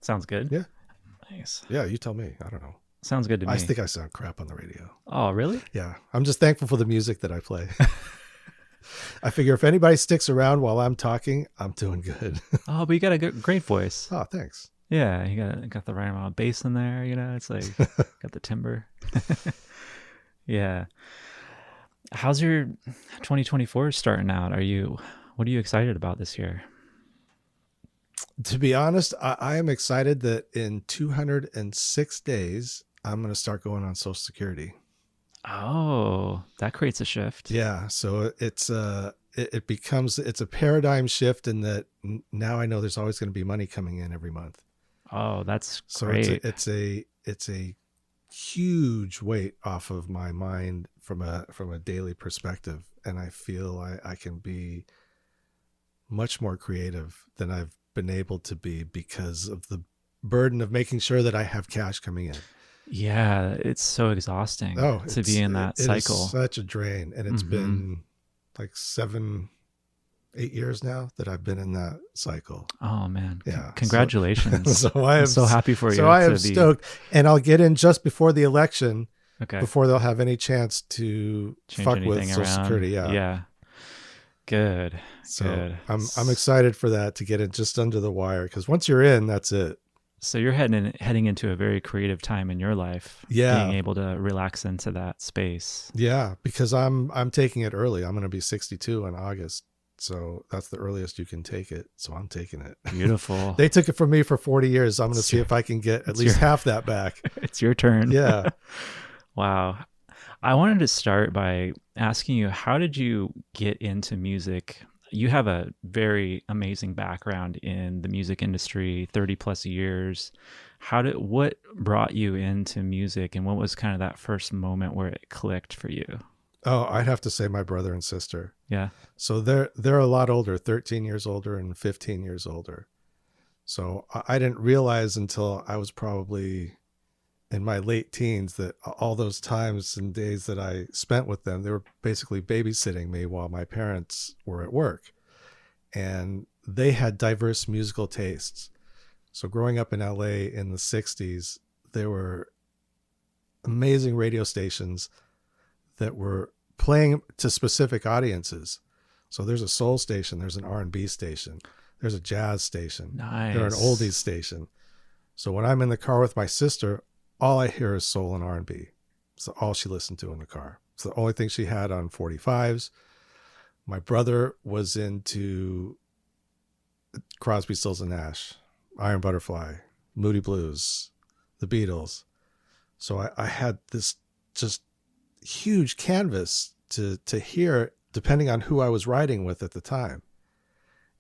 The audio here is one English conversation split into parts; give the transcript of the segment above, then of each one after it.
Sounds good. Yeah. Nice. Yeah, you tell me. I don't know. Sounds good to I me. think I sound crap on the radio. Oh, really? Yeah. I'm just thankful for the music that I play. I figure if anybody sticks around while I'm talking, I'm doing good. Oh, but you got a great voice. Oh, thanks. Yeah, you got the right amount of bass in there. It's like got the timbre. Yeah. How's your 2024 starting out? What are you excited about this year? To be honest, I am excited that in 206 days, I'm going to start going on Social Security. Oh, that creates a shift. Yeah. So it's it's a paradigm shift in that now I know there's always going to be money coming in every month. Oh, that's So great. it's a huge weight off of my mind from a daily perspective, and I feel I can be much more creative than I've been able to be because of the burden of making sure that I have cash coming in. Yeah, it's so exhausting to be in that it cycle. is such a drain, and it's been like 8 years now that I've been in that cycle. Oh man. Yeah. Congratulations. So I am I'm so happy for you. So I am stoked, and I'll get in just before the election. Okay. Before they'll have any chance to change fuck anything with Social around. Security. Yeah. Yeah. Good. So Good. I'm excited for that, to get it just under the wire, because once you're in, that's it. So you're heading into a very creative time in your life. Yeah. Being able to relax into that space. Yeah, because I'm taking it early. I'm going to be 62 in August. So that's the earliest you can take it. So I'm taking it. Beautiful. They took it from me for 40 years. I'm going to see if I can get at least half that back. It's your turn. Yeah. Wow. I wanted to start by asking you, how did you get into music? You have a very amazing background in the music industry, 30 plus years. What brought you into music, and what was kind of that first moment where it clicked for you? Oh, I'd have to say my brother and sister. Yeah. So they're a lot older, 13 years older and 15 years older. So I didn't realize until I was probably in my late teens that all those times and days that I spent with them, they were basically babysitting me while my parents were at work. And they had diverse musical tastes. So growing up in LA in the 60s, there were amazing radio stations that were playing to specific audiences. So there's a soul station, there's an R&B station, there's a jazz station, Nice. there's an oldies station. So when I'm in the car with my sister, all I hear is soul and R&B. It's all she listened to in the car. It's the only thing she had on 45s. My brother was into Crosby, Stills and Nash, Iron Butterfly, Moody Blues, the Beatles. So I had this just huge canvas to hear, depending on who I was riding with at the time.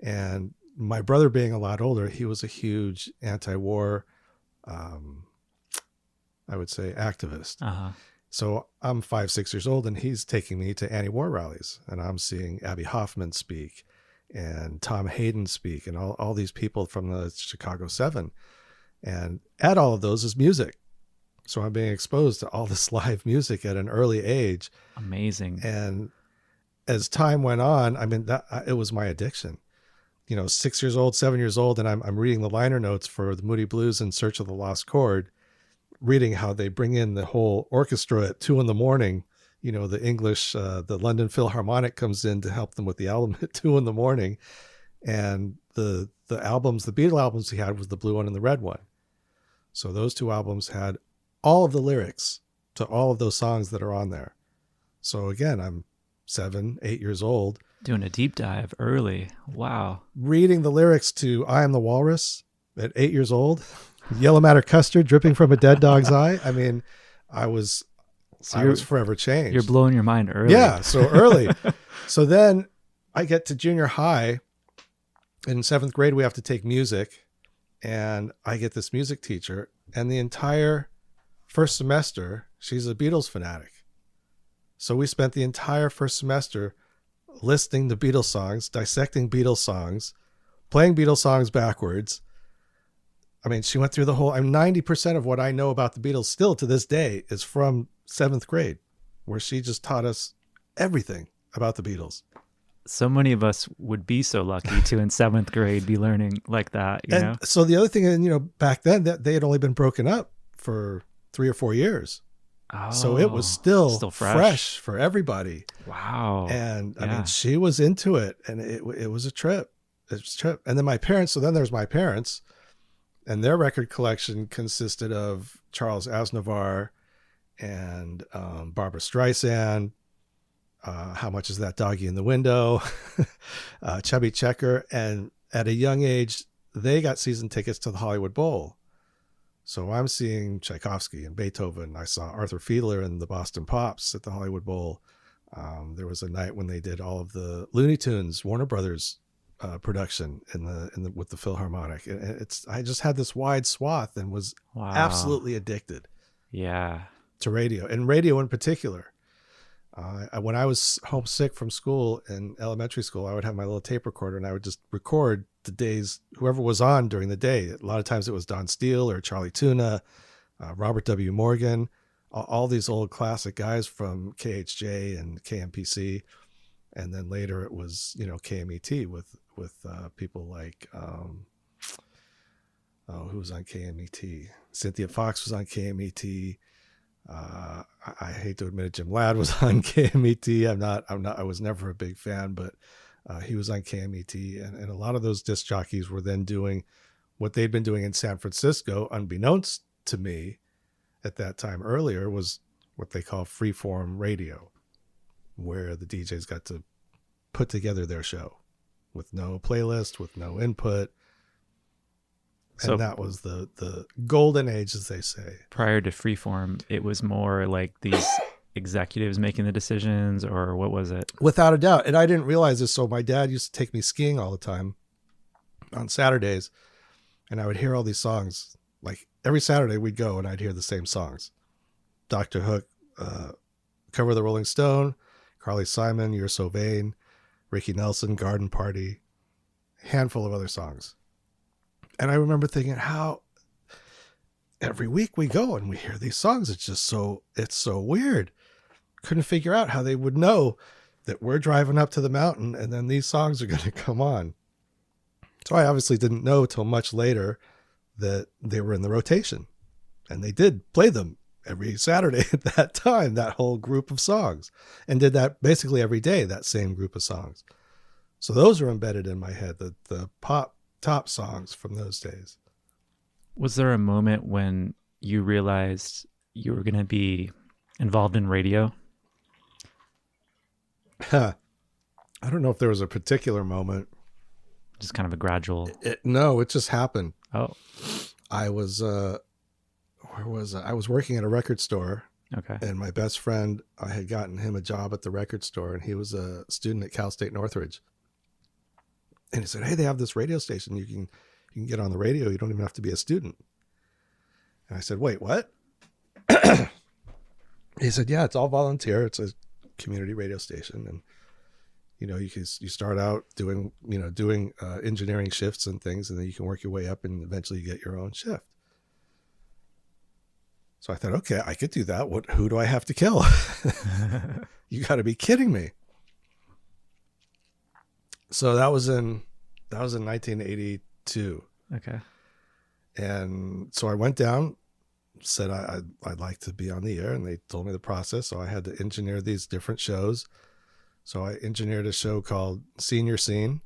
And my brother being a lot older, he was a huge anti-war, I would say, activist. Uh-huh. So I'm 5, 6 years old, and he's taking me to anti-war rallies, and I'm seeing Abby Hoffman speak and Tom Hayden speak and all these people from the Chicago 7. And at all of those is music. So I'm being exposed to all this live music at an early age. Amazing. And as time went on, I mean, it was my addiction. 6 years old, 7 years old, and I'm reading the liner notes for the Moody Blues in Search of the Lost Chord, reading how they bring in the whole orchestra at 2 a.m. The English, the London Philharmonic comes in to help them with the album at 2 a.m. And the albums, the Beatle albums he had was the blue one and the red one. So those 2 albums had all of the lyrics to all of those songs that are on there. So again, I'm 7, 8 years old. Doing a deep dive early. Wow. Reading the lyrics to I Am the Walrus at 8 years old. Yellow matter custard dripping from a dead dog's eye. I mean, I was forever changed. You're blowing your mind early. Yeah, so early. So then I get to junior high. In 7th grade, we have to take music. And I get this music teacher. And the entire first semester, she's a Beatles fanatic. So we spent the entire first semester listening to Beatles songs, dissecting Beatles songs, playing Beatles songs backwards. I mean, she went through the whole, 90% of what I know about the Beatles still to this day is from 7th grade, where she just taught us everything about the Beatles. So many of us would be so lucky to in seventh grade be learning like that, you And know? so the other thing, and back then that they had only been broken up for 3 or 4 years. So it was Oh, still still fresh. fresh for everybody. Wow. And I mean, Yeah. she was into it, and it was a trip. It was a trip. And then my parents, so then there's my parents, and their record collection consisted of Charles Aznavour and Barbara Streisand. How much is that doggy in the window? Chubby Checker. And at a young age, they got season tickets to the Hollywood Bowl. So I'm seeing Tchaikovsky and Beethoven. I saw Arthur Fiedler and the Boston Pops at the Hollywood Bowl. There was a night when they did all of the Looney Tunes, Warner Brothers production in the with the Philharmonic. I just had this wide swath and was Wow. absolutely addicted Yeah. to radio, and radio in particular. When I was homesick from school in elementary school, I would have my little tape recorder and I would just record the days, whoever was on during the day. A lot of times it was Don Steele or Charlie Tuna, Robert W. Morgan, all these old classic guys from KHJ and KMPC. And then later it was, KMET with people like, who was on KMET? Cynthia Fox was on KMET. I hate to admit it, Jim Ladd was on KMET. I was never a big fan, but he was on KMET, and a lot of those disc jockeys were then doing what they'd been doing in San Francisco, unbeknownst to me at that time earlier, was what they call freeform radio, where the DJs got to put together their show with no playlist, with no input. And So that was the golden age, as they say. prior to Freeform, it was more like these executives making the decisions, or what was it? Without a doubt. And I didn't realize this. So my dad used to take me skiing all the time on Saturdays, and I would hear all these songs. Like every Saturday we'd go and I'd hear the same songs. Dr. Hook, Cover the Rolling Stone, Carly Simon, You're So Vain, Ricky Nelson, Garden Party, handful of other songs. And I remember thinking, how every week we go and we hear these songs. It's so weird. Couldn't figure out how they would know that we're driving up to the mountain and then these songs are going to come on. So I obviously didn't know till much later that they were in the rotation, and they did play them every Saturday at that time, that whole group of songs, and did that basically every day, that same group of songs. So those are embedded in my head, the pop top songs from those days. Was there a moment when you realized you were going to be involved in radio? I don't know if there was a particular moment. Just kind of a gradual. No, it just happened. Oh, I was where was I? I was working at a record store, okay. and my best friend, I had gotten him a job at the record store, and he was a student at Cal State Northridge. And he said, "Hey, they have this radio station. You can get on the radio. You don't even have to be a student." And I said, "Wait, what?" He said, "Yeah, it's all volunteer. It's a community radio station, and you start out doing engineering shifts and things, and then you can work your way up, and eventually you get your own shift." So I thought, okay, I could do that. Who do I have to kill? You got to be kidding me. So that was in 1982. Okay. And so I went down, said I'd like to be on the air, and they told me the process. So I had to engineer these different shows. So I engineered a show called Senior Scene,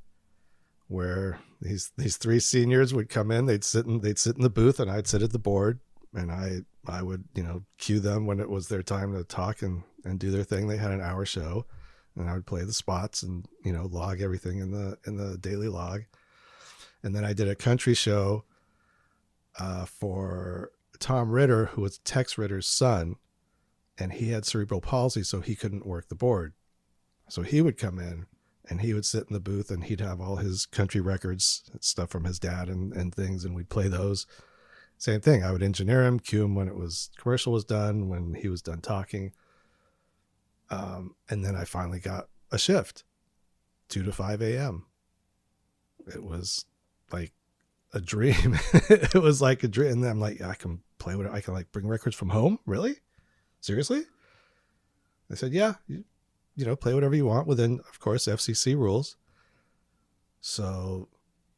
where these three seniors would come in. They'd sit in the booth, and I'd sit at the board, and I would cue them when it was their time to talk and do their thing. They had an hour show, and I would play the spots and log everything in the daily log. And then I did a country show for Tom Ritter, who was Tex Ritter's son, and he had cerebral palsy, so he couldn't work the board. So he would come in and he would sit in the booth, and he'd have all his country records, stuff from his dad and things, and we'd play those. Same thing. I would engineer him, cue him when commercial was done, when he was done talking. And then I finally got a shift, 2 to 5 a.m. It was like a dream. It was like a dream. And then I'm like, I can play with it. I can bring records from home. Really? Seriously? They said, yeah, play whatever you want within, of course, FCC rules. So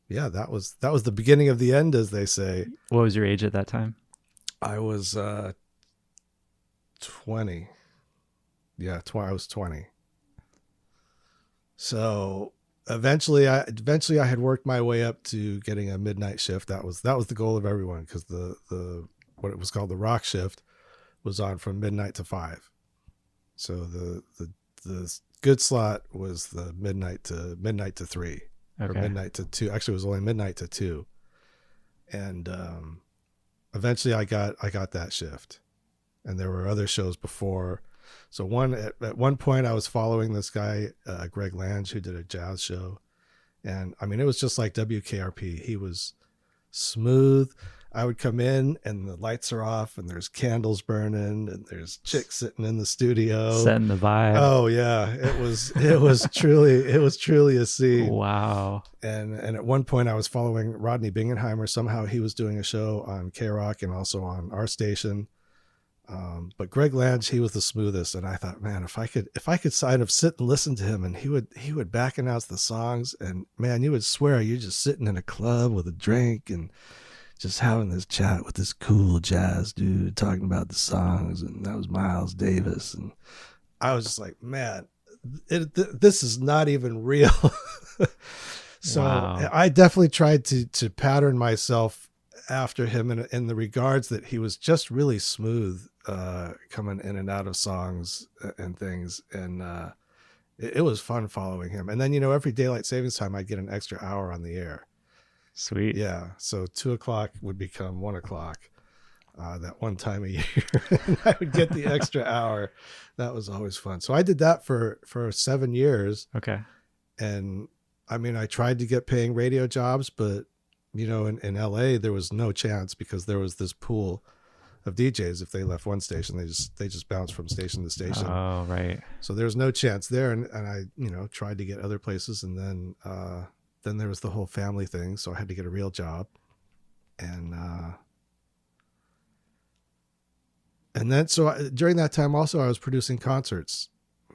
yeah, that was the beginning of the end, as they say. What was your age at that time? I was 20. Yeah, I was 20. So eventually I had worked my way up to getting a midnight shift. That was the goal of everyone, because the what it was called, the rock shift, was on from midnight to 5. So the good slot was the midnight to 3, or Okay. midnight to 2. Actually, it was only midnight to 2. And eventually I got that shift. And there were other shows before. So at one point I was following this guy, Greg Lange, who did a jazz show. And I mean, it was just like WKRP. He was smooth. I would come in and the lights are off and there's candles burning and there's chicks sitting in the studio. Setting the vibe. Oh yeah. It was truly a scene. Wow. And at one point I was following Rodney Bingenheimer. Somehow he was doing a show on K-Rock and also on our station. But Greg Lange, he was the smoothest, and I thought, man, if I could sign up, sit and listen to him, and he would back announce the songs, and man, you would swear you're just sitting in a club with a drink and just having this chat with this cool jazz dude talking about the songs, and that was Miles Davis, and I was just like, man, this is not even real. So wow. I definitely tried to pattern myself after him in the regards that he was just really smooth, coming in and out of songs and things. And it was fun following him. And then, every daylight savings time, I'd get an extra hour on the air. Sweet. Yeah. So 2:00 would become 1:00, that one time a year. And I would get the extra hour. That was always fun. So I did that for 7 years. Okay. And I mean, I tried to get paying radio jobs, but in LA, there was no chance, because there was this pool of DJs. If they left one station, they just bounced from station to station. Oh, right. So there was no chance there. And I, tried to get other places. And then there was the whole family thing. So I had to get a real job. And then, during that time also, I was producing concerts.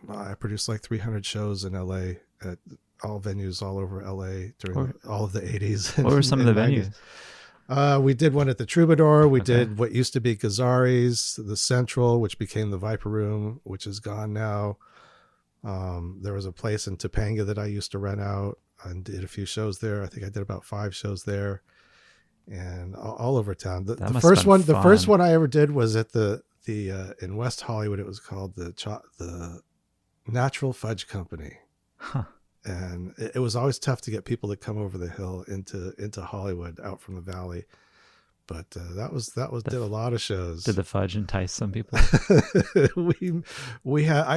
I produced like 300 shows in LA at all venues all over LA during all of the 80s. What were some of the 90s. venues? We did one at the Troubadour. We did what used to be Gazzari's, the Central, which became the Viper Room, which is gone now. There was a place in Topanga that I used to rent out and did a few shows there. I think I did about 5 shows there, and all over town. The first one I ever did was at the in West Hollywood. It was called the Natural Fudge Company. Huh. And it was always tough to get people to come over the hill into Hollywood out from the valley. But did a lot of shows. Did the fudge entice some people? I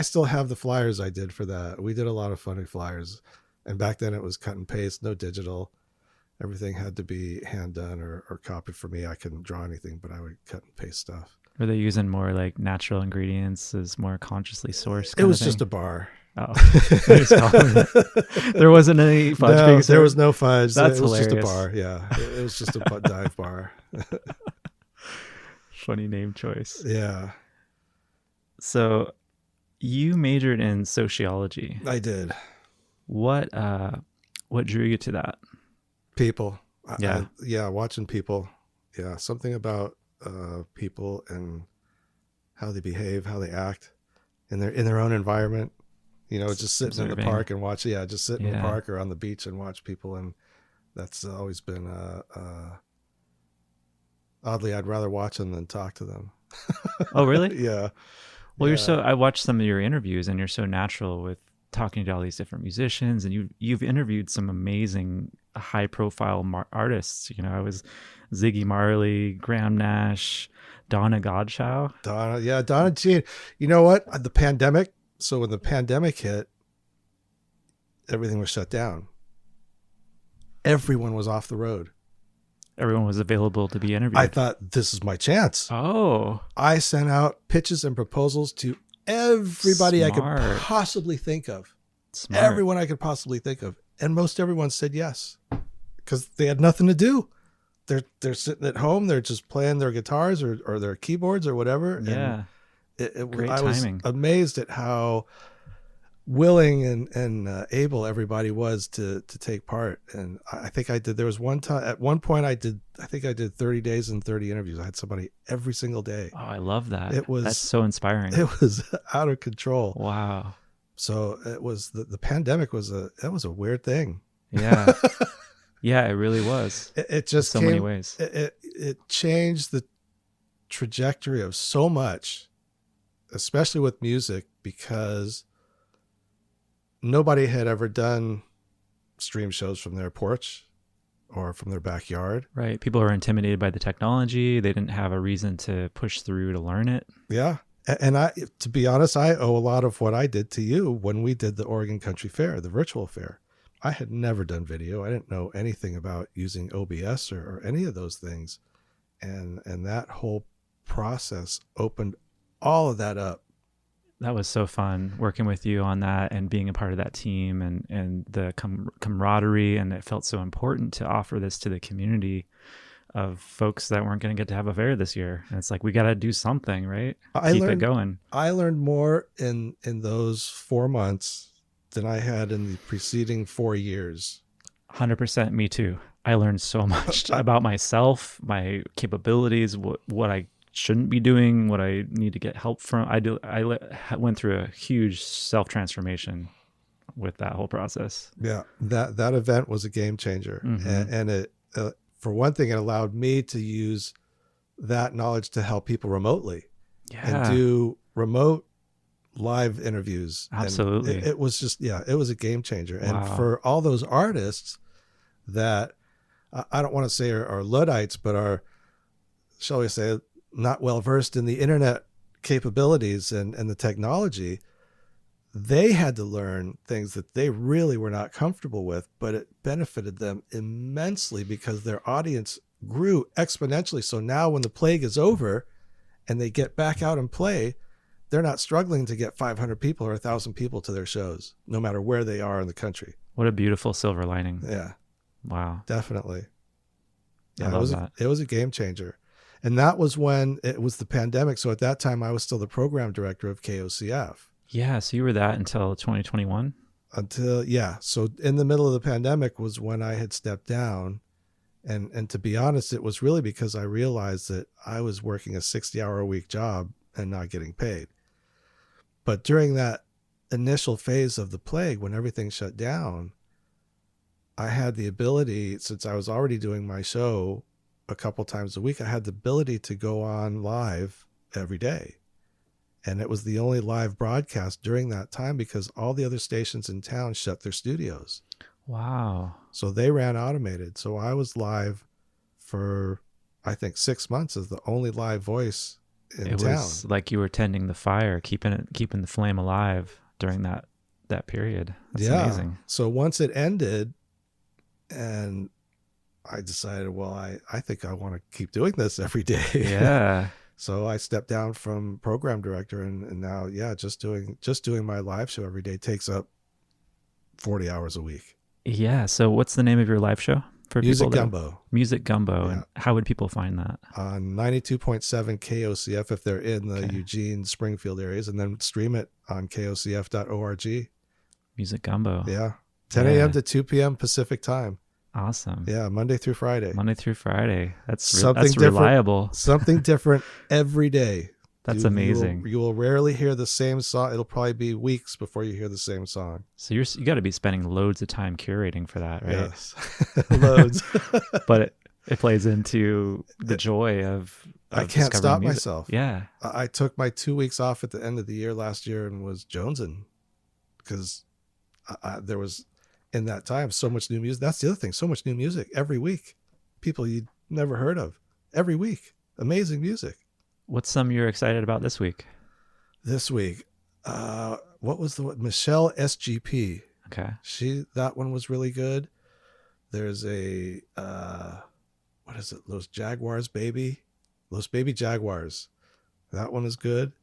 still have the flyers I did for that. We did a lot of funny flyers. And back then it was cut and paste, no digital. Everything had to be hand done or copied for me. I couldn't draw anything, but I would cut and paste stuff. Were they using more like natural ingredients as more consciously sourced? It was just a bar. Oh, there wasn't any fudge. No, there was no fudge. That's it was hilarious. Just a bar. Yeah, it was just a dive bar. Funny name choice. Yeah. So, you majored in sociology. I did. What drew you to that? People. Yeah. Watching people. Yeah, something about people and how they behave, how they act in their own environment. Just sitting in the park and watch. Yeah, just sit in the park or on the beach and watch people, and that's always been oddly, I'd rather watch them than talk to them. Oh, really? Yeah. Well, I watched some of your interviews, and you're so natural with talking to all these different musicians, and you've interviewed some amazing high-profile artists. I was Ziggy Marley, Graham Nash, Donna Godchaux. Donna. Gee, you know what? The pandemic. So when the pandemic hit, everything was shut down. Everyone was off the road. Everyone was available to be interviewed. I thought, this is my chance. Oh. I sent out pitches and proposals to everybody I could possibly think of. Smart. Everyone I could possibly think of. And most everyone said yes, because they had nothing to do. They're sitting at home. They're just playing their guitars or their keyboards or whatever. Yeah. And Great I was timing. amazed at how willing and able everybody was to take part. And I think I did. There was one time at one point I think I did 30 days and 30 interviews. I had somebody every single day. Oh, I love that. It That's was so inspiring. it was out of control. Wow. So it was the pandemic was a weird thing. Yeah. Yeah, it really was. It In just so came, many ways. it changed the trajectory of so much, especially with music, because nobody had ever done stream shows from their porch or from their backyard. Right. People were intimidated by the technology. They didn't have a reason to push through to learn it. Yeah. And to be honest, I owe a lot of what I did to you when we did the Oregon Country Fair, the virtual fair. I had never done video. I didn't know anything about using OBS or any of those things. And that whole process opened all of that up. That was so fun working with you on that and being a part of that team and the camaraderie. And it felt so important to offer this to the community of folks that weren't going to get to have a fair this year. And it's like, we got to do something, right? Keep it going. I learned more in those 4 months than I had in the preceding 4 years. 100%. Me too. I learned so much about myself, my capabilities, what I shouldn't be doing, what I need to get help from. I went through a huge self-transformation with that whole process. Yeah. That event was a game changer. Mm-hmm. And it, for one thing, it allowed me to use that knowledge to help people remotely and do remote live interviews. Absolutely. And it was just, it was a game changer. Wow. And for all those artists that I don't want to say are Luddites, but are, shall we say, not well versed in the internet capabilities and the technology, they had to learn things that they really were not comfortable with, but it benefited them immensely because their audience grew exponentially. So now when the plague is over and they get back out and play, they're not struggling to get 500 people or 1,000 people to their shows, no matter where they are in the country. What a beautiful silver lining. Yeah. Wow. Definitely. I love that. It was a game changer. And that was when it was the pandemic. So at that time, I was still the program director of KOCF. Yeah. So you were that until 2021? So in the middle of the pandemic was when I had stepped down. And to be honest, it was really because I realized that I was working a 60-hour-a-week job and not getting paid. But during that initial phase of the plague, when everything shut down, I had the ability, since I was already doing my show a couple times a week, I had the ability to go on live every day. And it was the only live broadcast during that time because all the other stations in town shut their studios. Wow. So they ran automated. So I was live for, I think, 6 months as the only live voice in town. It was like you were tending the fire, keeping the flame alive during that period. That's amazing. So once it ended, and I decided, well, I think I want to keep doing this every day. Yeah. So I stepped down from program director and now, just doing my live show every day takes up 40 hours a week. Yeah. So what's the name of your live show for Music people? Gumbo. Music Gumbo. Yeah. And how would people find that? On 92.7 KOCF if they're in the Eugene, Springfield areas, and then stream it on kocf.org. Music Gumbo. Yeah. 10 a.m. to 2 p.m. Pacific time. Awesome. Yeah, Monday through Friday. That's reliable. Something different every day. That's amazing. You will rarely hear the same song. It'll probably be weeks before you hear the same song. So you got to be spending loads of time curating for that, right? Yes, loads. But it plays into the joy of I can't stop music. myself. Yeah. I took my 2 weeks off at the end of the year last year and was jonesing because there was, in that time, so much new music. That's the other thing. So much new music every week. People you'd never heard of every week. Amazing music. What's some you're excited about this week? This week, what was Michelle SGP? Okay. That one was really good. There's a, what is it? Los Baby Jaguars. That one is good.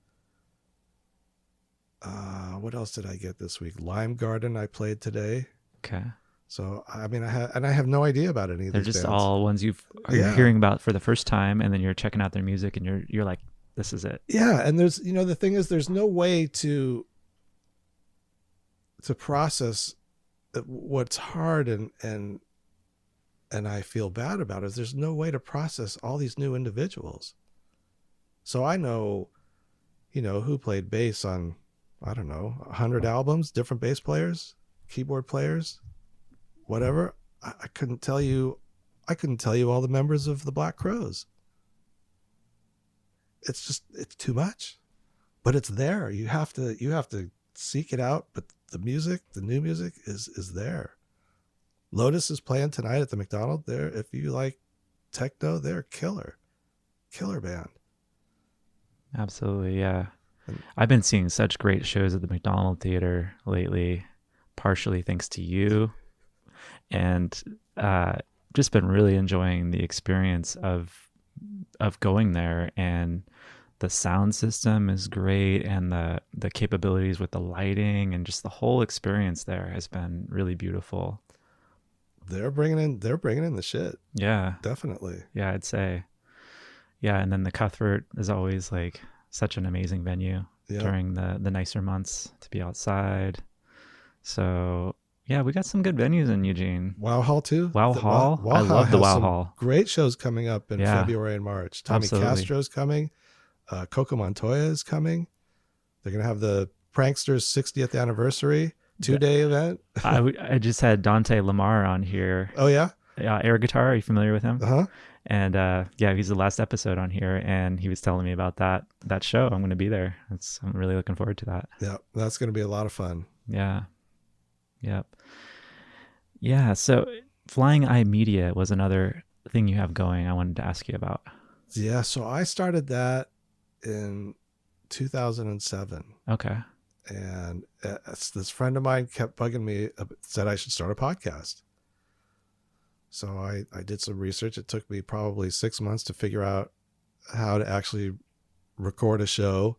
What else did I get this week? Lime Garden I played today. Okay. So, I mean, I have no idea about any of They're these just bands. all ones you're hearing about for the first time, and then you're checking out their music, and you're like, this is it. Yeah, and there's, the thing is, there's no way to to process what's hard and I feel bad about it is there's no way to process all these new individuals. So I know, who played bass on, I don't know, 100 albums, different bass players, keyboard players, whatever. I couldn't tell you. I couldn't tell you all the members of the Black Crowes. It's too much, but it's there. You have to seek it out. But the new music is there. Lotus is playing tonight at the McDonald. There, if you like techno, they're killer band. Absolutely, yeah. I've been seeing such great shows at the McDonald Theater lately, partially thanks to you, and just been really enjoying the experience of going there. And the sound system is great, and the capabilities with the lighting and just the whole experience there has been really beautiful. They're bringing in the shit. Yeah, Definitely. yeah, I'd say. Yeah, and then the Cuthbert is always like such an amazing venue during the nicer months to be outside. So yeah, we got some good venues in Eugene. Wow Hall too. Wow Hall. I Hall love the has Wow some Hall. great shows coming up in February and March. Tommy Absolutely. Castro's coming. Coco Montoya is coming. They're going to have the Pranksters 60th anniversary 2-day event. I just had Dante Lamar on here. Oh yeah. Air guitar. Are you familiar with him? Uh-huh. And he's the last episode on here, and he was telling me about that show. I'm going to be there. I'm really looking forward to that. Yeah, that's going to be a lot of fun. Yeah. Yep. Yeah. So Flying Eye Media was another thing you have going. I wanted to ask you about. Yeah. So I started that in 2007. Okay. And this friend of mine kept bugging me, said I should start a podcast. So I did some research. It took me probably 6 months to figure out how to actually record a show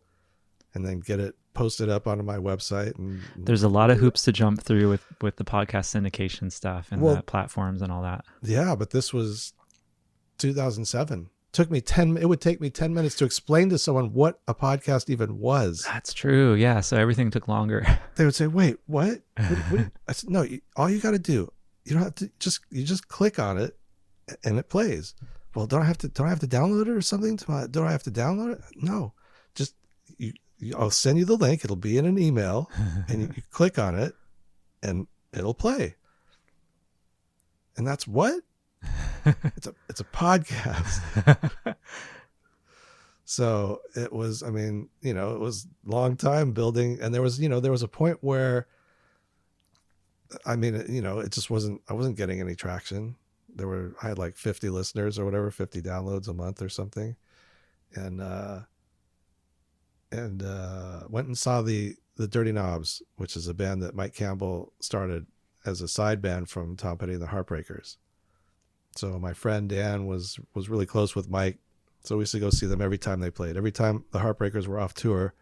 and then get it posted up onto my website. And there's a lot of hoops to jump through with the podcast syndication stuff and the platforms and all that. Yeah, but this was 2007. It would take me 10 minutes to explain to someone what a podcast even was. That's true. Yeah. So everything took longer. They would say, "Wait, what?" I said, "No, all you got to do, you don't have to you just click on it and it plays." Well, don't I have to download it or something? Don't I have to download it? No, just I'll send you the link. It'll be in an email, and you click on it, and it'll play. And that's what? It's a podcast. So it was, it was a long time building, and there was a point where, it just wasn't, I wasn't getting any traction. I had like 50 listeners or whatever, 50 downloads a month or something. And went and saw the Dirty Knobs, which is a band that Mike Campbell started as a side band from Tom Petty and the Heartbreakers. So my friend Dan was really close with Mike. So we used to go see them every time they played. Every time the Heartbreakers were off tour,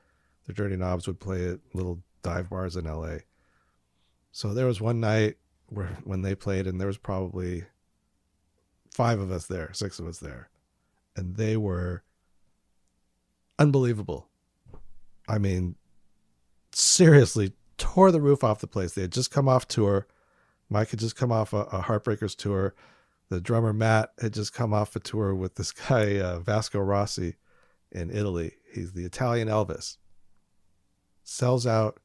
the Dirty Knobs would play at little dive bars in LA. So there was one night when they played, and there was probably 6 of us there. And they were unbelievable. I mean, seriously, tore the roof off the place. They had just come off tour. Mike had just come off a Heartbreakers tour. The drummer Matt had just come off a tour with this guy Vasco Rossi in Italy. He's the Italian Elvis. Sells out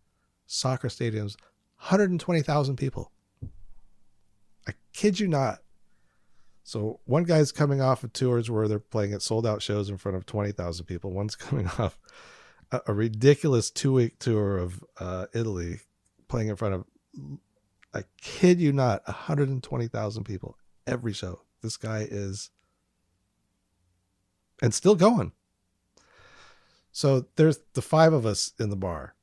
soccer stadiums, 120,000 people. I kid you not. So one guy's coming off of tours where they're playing at sold out shows in front of 20,000 people. One's coming off a ridiculous 2-week tour of Italy, playing in front of, I kid you not, 120,000 people every show. This guy is, and still going. So there's the 5 of us in the bar.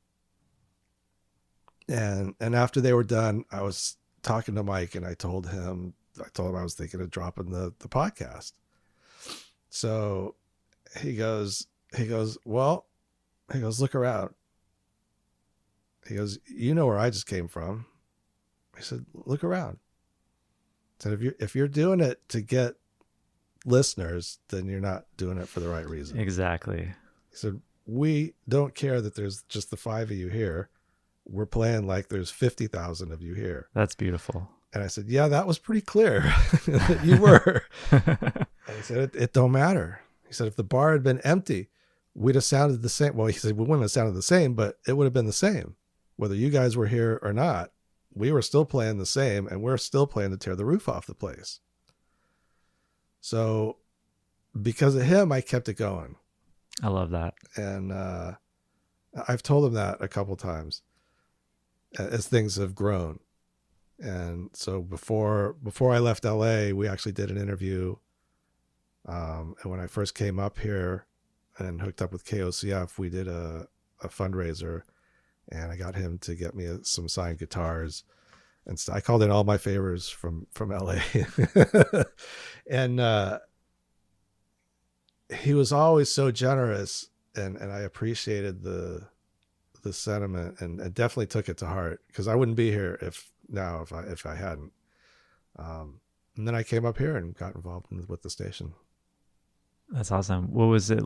And after they were done, I was talking to Mike, and I told him I was thinking of dropping the podcast. So he goes, look around. He goes, you know where I just came from. I said, look around. I said, if you're doing it to get listeners, then you're not doing it for the right reason. Exactly. He said, we don't care that there's just the 5 of you here. we're playing like there's 50,000 of you here. That's beautiful. And I said, yeah, that was pretty clear that you were. And he said, it don't matter. He said, if the bar had been empty, we'd have sounded the same. Well, he said, we wouldn't have sounded the same, but it would have been the same. Whether you guys were here or not, we were still playing the same, and we're still playing to tear the roof off the place. So because of him, I kept it going. I love that. And I've told him that a couple times as things have grown. And so before I left LA, we actually did an interview. And when I first came up here and hooked up with KOCF, we did a fundraiser, and I got him to get me some signed guitars. And I called in all my favors from LA. And he was always so generous, and I appreciated the sentiment, and definitely took it to heart, because I wouldn't be here if I hadn't. And then I came up here and got involved with the station. That's awesome. What was it?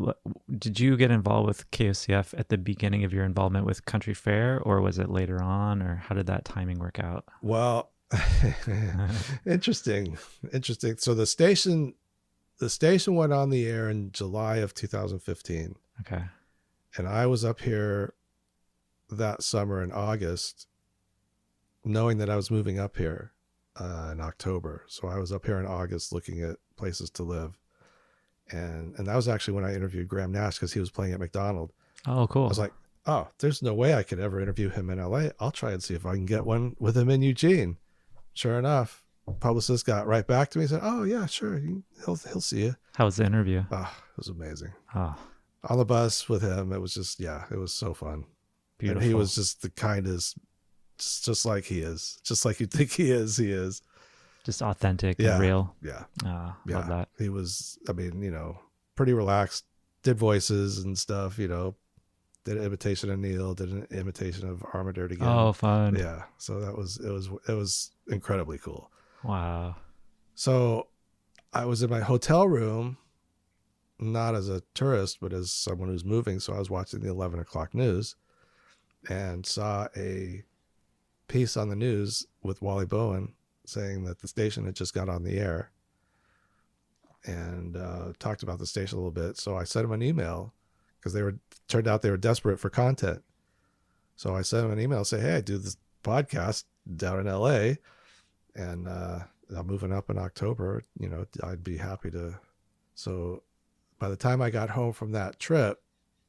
Did you get involved with KOCF at the beginning of your involvement with Country Fair, or was it later on, or how did that timing work out? Well, interesting. So the station went on the air in July of 2015. Okay. And I was up here that summer in August, knowing that I was moving up here in October. So I was up here in August looking at places to live. And that was actually when I interviewed Graham Nash, because he was playing at McDonald. Oh, cool. I was like, oh, there's no way I could ever interview him in LA. I'll try and see if I can get one with him in Eugene. Sure enough, publicist got right back to me and said, oh yeah, sure. He'll see you. How was the interview? Oh, it was amazing. Oh, On the bus with him, it was just, it was so fun. beautiful. And he was just the kindest, just like he is. Just like you think he is, he is. Just authentic and real. Yeah. Love that. He was, pretty relaxed, did voices and stuff, did an imitation of Neil, did an imitation of Armitage again. Oh, fun. Yeah. So it was incredibly cool. Wow. So I was in my hotel room, not as a tourist, but as someone who's moving. So I was watching the 11 o'clock news and saw a piece on the news with Wally Bowen saying that the station had just got on the air, and talked about the station a little bit. So I sent him an email, because turned out they were desperate for content. So I sent him an email, say, hey, I do this podcast down in LA, and I'm moving up in October. I'd be happy to. So by the time I got home from that trip,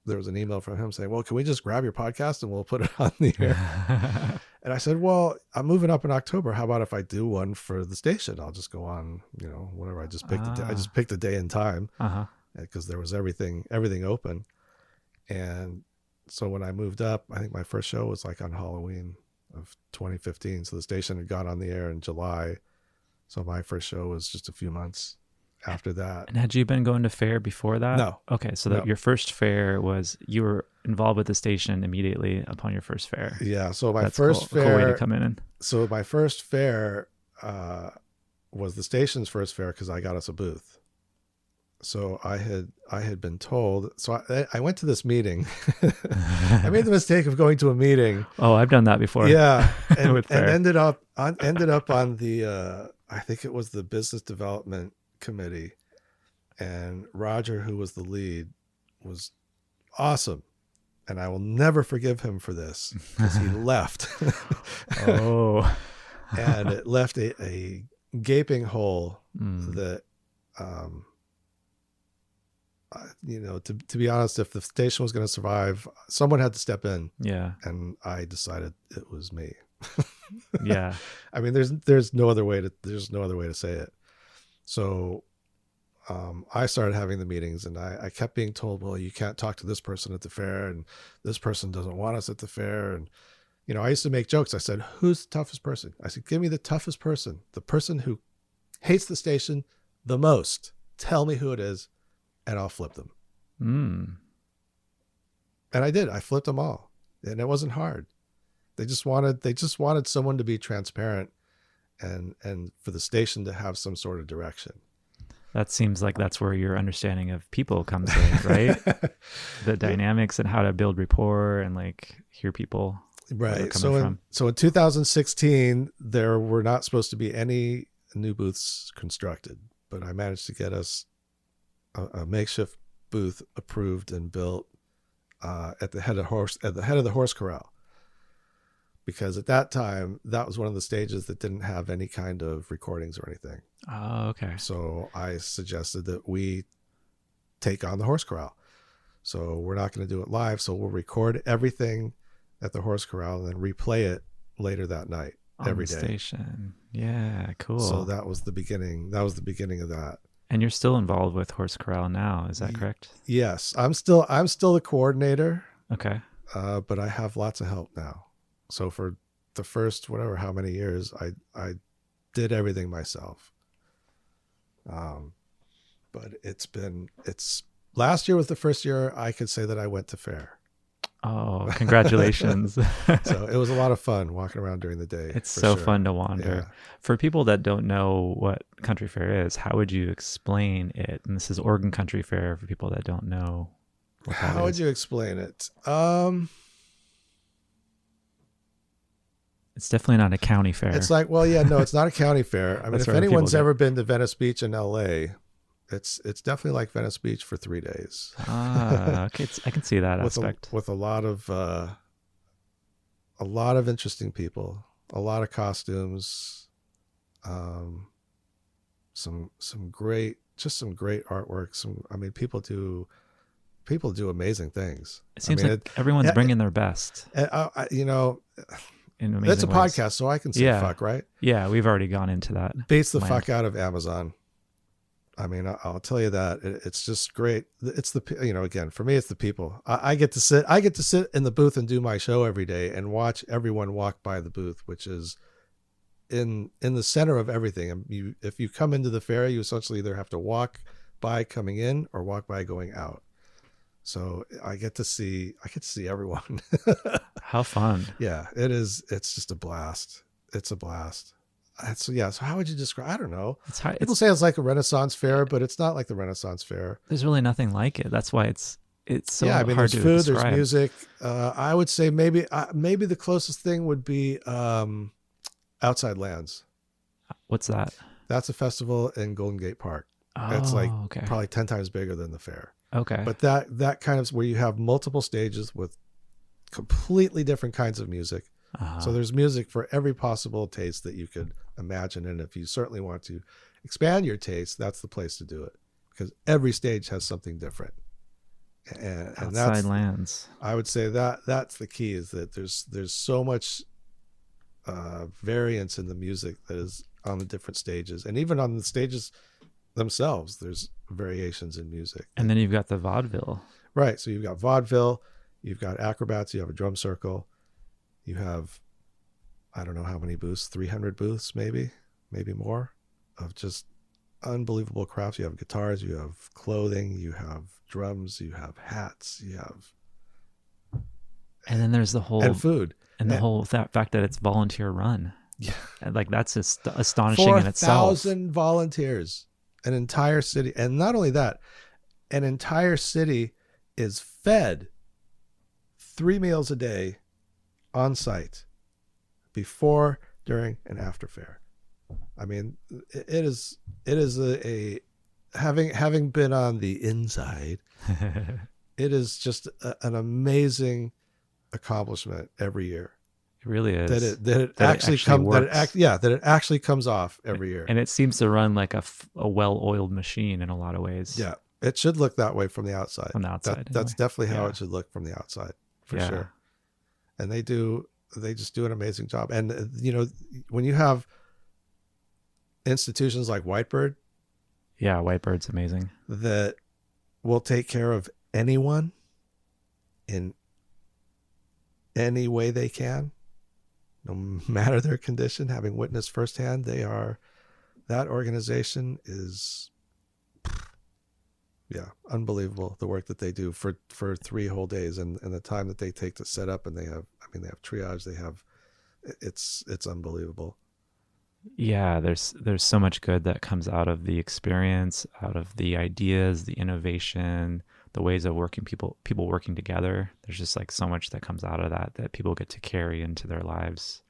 there was an email from him saying, well, can we just grab your podcast and we'll put it on the air? And I said, well, I'm moving up in October. How about if I do one for the station? I'll just go on, whatever. I just picked a day and time, because there was everything open. And so when I moved up, I think my first show was like on Halloween of 2015. So the station had gone on the air in July. So my first show was just a few months after that. And had you been going to fair before that? No. Okay, so your first fair was, you were involved with the station immediately upon your first fair. Yeah. So my That's first cool. fair, Cool way to come in. So my first fair was the station's first fair, because I got us a booth. So I had been told. So I went to this meeting. I made the mistake of going to a meeting. Oh, I've done that before. Yeah, and ended up on the I think it was the business development committee, and Roger, who was the lead, was awesome, and I will never forgive him for this, because he left. Oh. And it left a gaping hole that to be honest, if the station was going to survive, someone had to step in. Yeah. And I decided it was me. Yeah. I mean, there's no other way to say it. So I started having the meetings, and I kept being told, well, you can't talk to this person at the fair, and this person doesn't want us at the fair. And, I used to make jokes. I said, who's the toughest person? I said, give me the toughest person, the person who hates the station the most. Tell me who it is, and I'll flip them. And I did. I flipped them all, and it wasn't hard. They just wanted someone to be transparent, and for the station to have some sort of direction. That seems like that's where your understanding of people comes in, right? The dynamics and how to build rapport and like hear people. where they're Right. coming from. So in 2016, there were not supposed to be any new booths constructed, but I managed to get us a makeshift booth approved and built at the head of the horse corral. Because at that time, that was one of the stages that didn't have any kind of recordings or anything. Oh, okay. So I suggested that we take on the horse corral. So we're not going to do it live. So we'll record everything at the horse corral and then replay it later that night, On every the day. station. Yeah, So cool. that was the beginning. That was the beginning of that. And you're still involved with Horse Corral now, is that correct? Yes, I'm still the coordinator, Okay. but I have lots of help now. So for the first whatever how many years, I did everything myself. But it's last year was the first year I could say that I went to fair. Oh, congratulations. So it was a lot of fun walking around during the day. It's For so sure. fun to Yeah. wander. For people that don't know what country fair is, how would you explain it? And this is Oregon Country Fair for people that don't know what that How would is. you explain it? It's definitely not a county fair. It's like, well, yeah, no, it's not a county fair. I mean, That's if where the people anyone's get. ever been to Venice Beach in LA, it's definitely like Venice Beach for 3 days. Okay, I can see that with aspect. with a lot of interesting people, a lot of costumes, um, some great artwork. I mean, people do amazing things. It I seems mean, like everyone's bringing their best you know, in it's a amazing ways. podcast, so I can say Yeah. fuck, right? Yeah, we've already gone into that. Beats the land. fuck out of Amazon. I mean, I'll tell you that it's just great. It's again, for me, it's the people. I get to sit in the booth and do my show every day and watch everyone walk by the booth, which is in the center of everything. And if you come into the fair, you essentially either have to walk by coming in or walk by going out. So I get to see everyone. How fun. Yeah, it is. It's just a blast. It's a blast. So how would you describe? I don't know. It's hard. People say it's like a Renaissance fair, but it's not like the Renaissance fair. There's really nothing like it. That's why it's so Yeah, I mean, hard there's to food, describe. there's music. I would say maybe the closest thing would be Outside Lands. What's that? That's a festival in Golden Gate Park. Oh, It's like okay. probably 10 times bigger than the fair. Okay. But that kind of where you have multiple stages with completely different kinds of music. So there's music for every possible taste that you could imagine. And if you certainly want to expand your taste, that's the place to do it, because every stage has something different. And Outside that's, Lands. I would say that's the key, is that there's so much variance in the music that is on the different stages, and even on the stages themselves, there's variations in music. And then you've got the vaudeville. Right. So you've got vaudeville, you've got acrobats, you have a drum circle, you have, I don't know how many booths, 300 booths, maybe more, of just unbelievable crafts. You have guitars, you have clothing, you have drums, you have hats, you have, And then there's the whole and food. and the whole fact that it's volunteer run. Yeah. And like that's just astonishing in itself. 4,000 volunteers, an entire city. And not only that, an entire city is fed 3 meals a day on site, before, during, and after fair. I mean, it is a having been on the inside, it is just an amazing accomplishment every year. It really is. That it actually comes off every year. And it seems to run like a well-oiled machine in a lot of ways. Yeah, it should look that way from the outside. From the outside, That's anyway. definitely how Yeah. it should look from the outside, for Yeah. sure. And they just do an amazing job. And when you have institutions like Whitebird Yeah, Whitebird's amazing. that will take care of anyone in any way they can, no matter their condition, having witnessed firsthand, that organization is, unbelievable, the work that they do for 3 whole days, and the time that they take to set up. And they have triage, it's unbelievable. Yeah, there's so much good that comes out of the experience, out of the ideas, the innovation, the ways of working people working together. There's just like so much that comes out of that people get to carry into their lives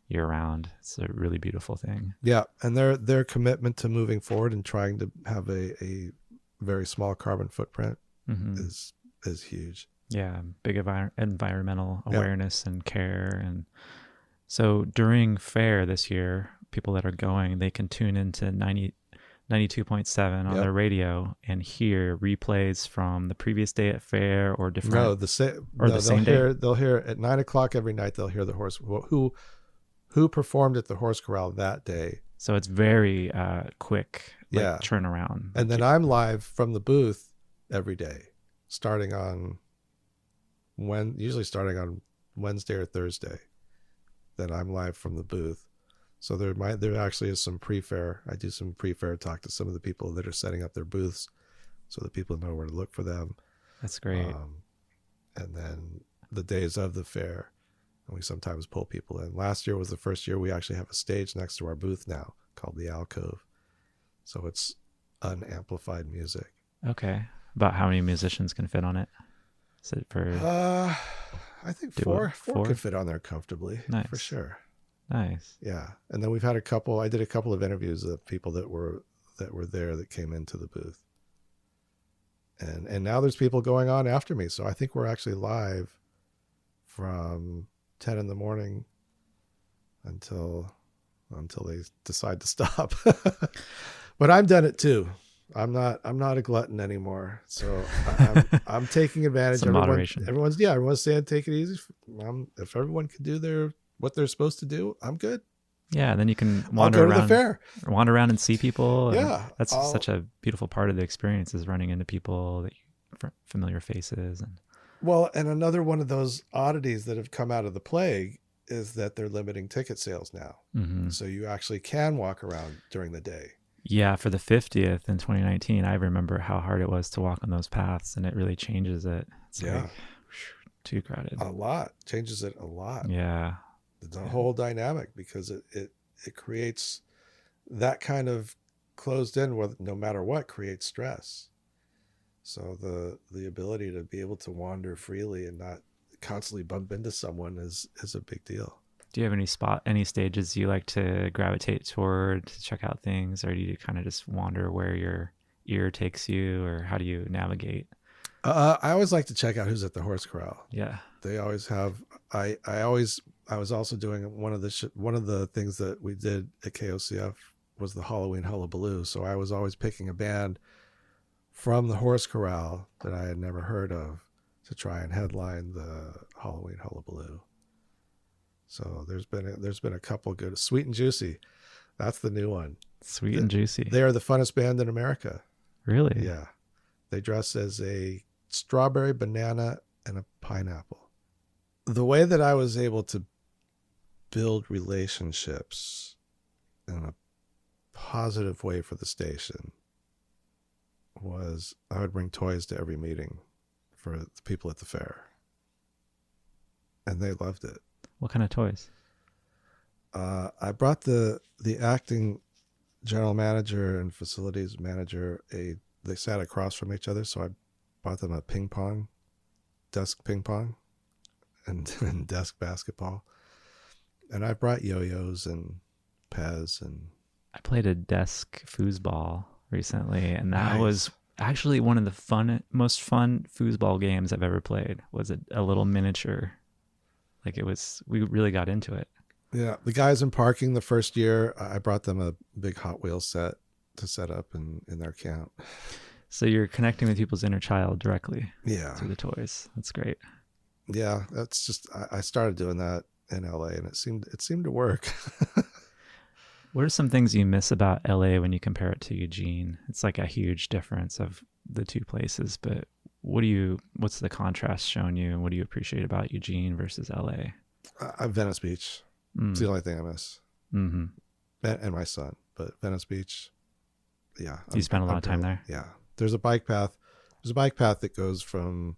year round. It's a really beautiful thing. Yeah, and their commitment to moving forward and trying to have a very small carbon footprint Hmm. is huge. Yeah, big environmental Yeah. awareness and care. And so during fair this year, people that are going, they can tune into 92.7 on Yep. their radio and hear replays from the previous day at fair or different No, the same. or the No, same day. they'll hear at 9 o'clock every night. They'll hear the horse who performed at the horse corral that day. So it's very quick, like Yeah, turnaround. and Like then you, I'm live from the booth every day, starting on usually starting on Wednesday or Thursday. Then I'm live from the booth. So there actually is some pre-fair. I do some pre-fair talk to some of the people that are setting up their booths, so that people know where to look for them. that's great. Um, and then the days of the fair, and we sometimes pull people in. Last year was the first year we actually have a stage next to our booth now called the Alcove. So it's unamplified music. Okay. About how many musicians can fit on it? Is it for Uh, I think do it four could fit on there comfortably, for Nice. sure. Nice. Yeah, and then we've had a couple. I did a couple of interviews of people that were there that came into the booth, and now there's people going on after me. So I think we're actually live from 10 in the morning until they decide to stop. But I'm done it too. I'm not a glutton anymore. So I'm taking advantage. Some moderation. Everyone's saying take it easy. If everyone can do what they're supposed to do, I'm good. Yeah, and then you can I'll go to the fair. wander around and see people, and Yeah, that's such a beautiful part of the experience is running into people that familiar faces and well, and another one of those oddities that have come out of the plague is that they're limiting ticket sales now. mm-hmm. So you actually can walk around during the day. Yeah, for the 50th in 2019, I remember how hard it was to walk on those paths, and it really changes it. It's Yeah, like too crowded. a lot changes it a lot. Yeah. The whole dynamic, because it creates that kind of closed in where no matter what creates stress. So the ability to be able to wander freely and not constantly bump into someone is a big deal. Do you have any stages you like to gravitate toward to check out things, or do you kind of just wander where your ear takes you, or how do you navigate? I always like to check out who's at the horse corral. Yeah. They always have. I was also doing one of the things that we did at KOCF was the Halloween Hullabaloo. So I was always picking a band from the horse corral that I had never heard of to try and headline the Halloween Hullabaloo. So there's been a couple good. Sweet and Juicy, that's the new one. Sweet and Juicy. They are the funnest band in America. Really? Yeah, they dress as a strawberry, banana, and a pineapple. The way that I was able to build relationships in a positive way for the station was I would bring toys to every meeting for the people at the fair, and they loved it. What kind of toys? I brought the acting general manager and facilities manager they sat across from each other, so I bought them a desk ping pong, and desk basketball, and I brought yo-yos and Pez, and I played a desk foosball recently, and that nice. was actually one of the most fun foosball games I've ever played. Was a little miniature. Like we really got into it. Yeah, the guys in parking the first year, I brought them a big Hot Wheels set to set up in their camp. So you're connecting with people's inner child directly. Yeah, Through the toys. That's great. Yeah, that's just I started doing that in LA, and it seemed to work. What are some things you miss about LA when you compare it to Eugene? It's like a huge difference of the two places, but what's the contrast shown you, and what do you appreciate about Eugene versus LA? Venice Beach. It's the only thing I miss. Mm-hmm. And my son, but Venice Beach. Yeah, You spent a lot of time there. Yeah, there's a bike path. There's a bike path that goes from.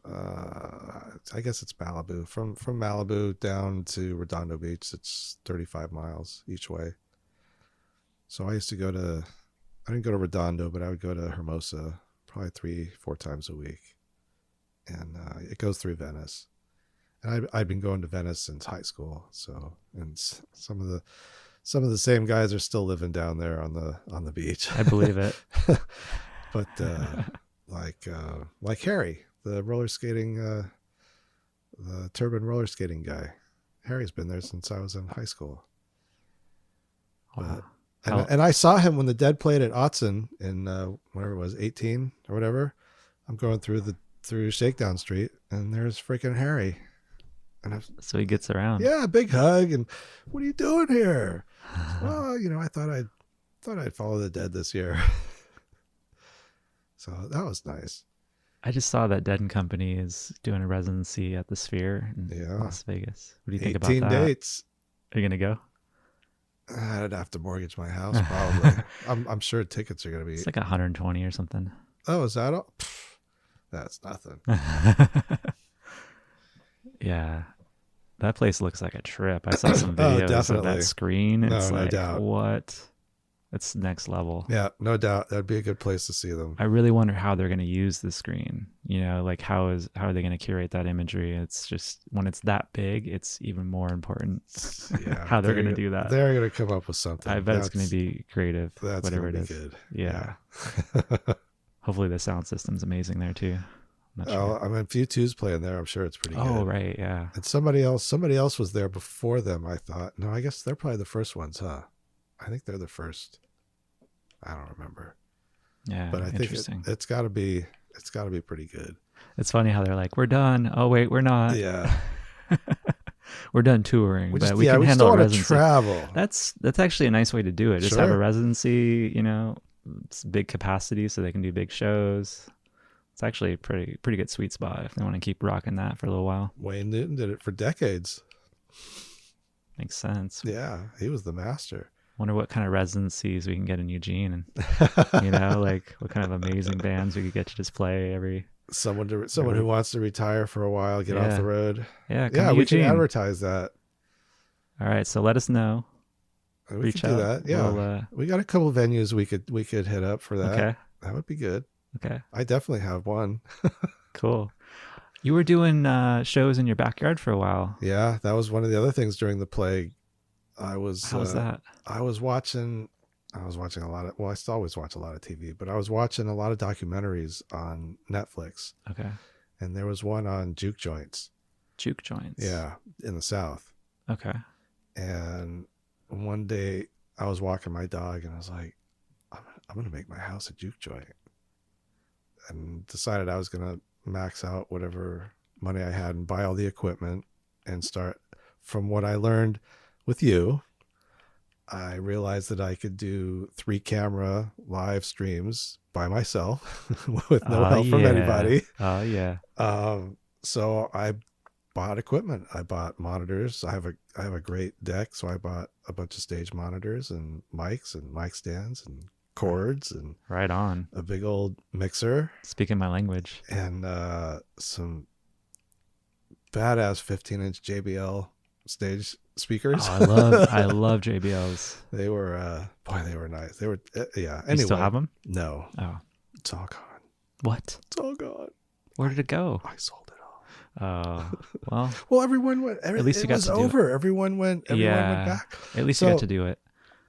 I guess it's Malibu. From Malibu down to Redondo Beach, it's 35 miles each way. So I used to I didn't go to Redondo, but I would go to Hermosa probably 3-4 times a week, and it goes through Venice. And I've been going to Venice since high school, so and some of the same guys are still living down there on the beach. I believe it. But like Harry, the roller skating, the turban roller skating guy. Harry's been there since I was in high school. Wow. And I saw him when the Dead played at Autzen in whatever it was, 18 or whatever. I'm going through Shakedown Street, and there's freaking Harry. And so he gets around. Yeah, big hug, and what are you doing here? Well, I thought I'd follow the Dead this year. So that was nice. I just saw that Dead and Company is doing a residency at the Sphere in Las Vegas. What do you think about that? 18 dates. Are you gonna go? I'd have to mortgage my house probably. I'm sure tickets are gonna be. It's like 120 or something. Oh, is that all? That's nothing. Yeah, that place looks like a trip. I saw some videos of that screen. It's no like, doubt. What? It's next level. Yeah, no doubt. That'd be a good place to see them. I really wonder how they're going to use the screen. Like how are they going to curate that imagery? It's just when it's that big, it's even more important. Yeah, how they're going to do that. They're going to come up with something. I bet it's going to be creative. That's whatever it is. Good. Yeah. Hopefully the sound system's amazing there too. I'm not sure. I mean, View2's playing there. I'm sure it's pretty good. Oh, right. Yeah. And somebody else was there before them, I thought. No, I guess they're probably the first ones, huh? I think they're the first. I don't remember. Yeah, but I think it's got to be pretty good. It's funny how they're like, we're done. Oh wait, we're not. Yeah. We're done touring, but we can handle a residency. Travel. That's actually a nice way to do it. Just have a residency, it's big capacity so they can do big shows. It's actually a pretty good sweet spot if they want to keep rocking that for a little while. Wayne Newton did it for decades. Makes sense. Yeah, he was the master. Wonder what kind of residencies we can get in Eugene, and like what kind of amazing bands we could get to just play every. Someone who wants to retire for a while, get off the road. Yeah, we can advertise that. All right, so let us know. We could do that. Yeah, we got a couple of venues we could hit up for that. Okay, that would be good. Okay, I definitely have one. Cool. You were doing shows in your backyard for a while. Yeah, that was one of the other things during the plague. How was that? I was watching a lot of. Well, I still always watch a lot of TV, but I was watching a lot of documentaries on Netflix. Okay. And there was one on juke joints. Juke joints. Yeah, in the South. Okay. And one day I was walking my dog, and I was like, I'm going to make my house a juke joint, and decided I was going to max out whatever money I had and buy all the equipment and start from what I learned with you. I realized that I could do 3 camera live streams by myself with no help from anybody. Oh yeah. So I bought equipment. I bought monitors. I have a great deck, so I bought a bunch of stage monitors and mic stands and cords and right on a big old mixer. Speaking my language. And some badass 15-inch JBL stage speakers. Oh, I love JBLs. They were they were nice. They were yeah. Anyway, you still have them? No. Oh, it's all gone. What? It's all gone. Where did it go? I sold it all. Well. Well, everyone went. At least you got to over. Do it. Everyone went back. At least you got to do it.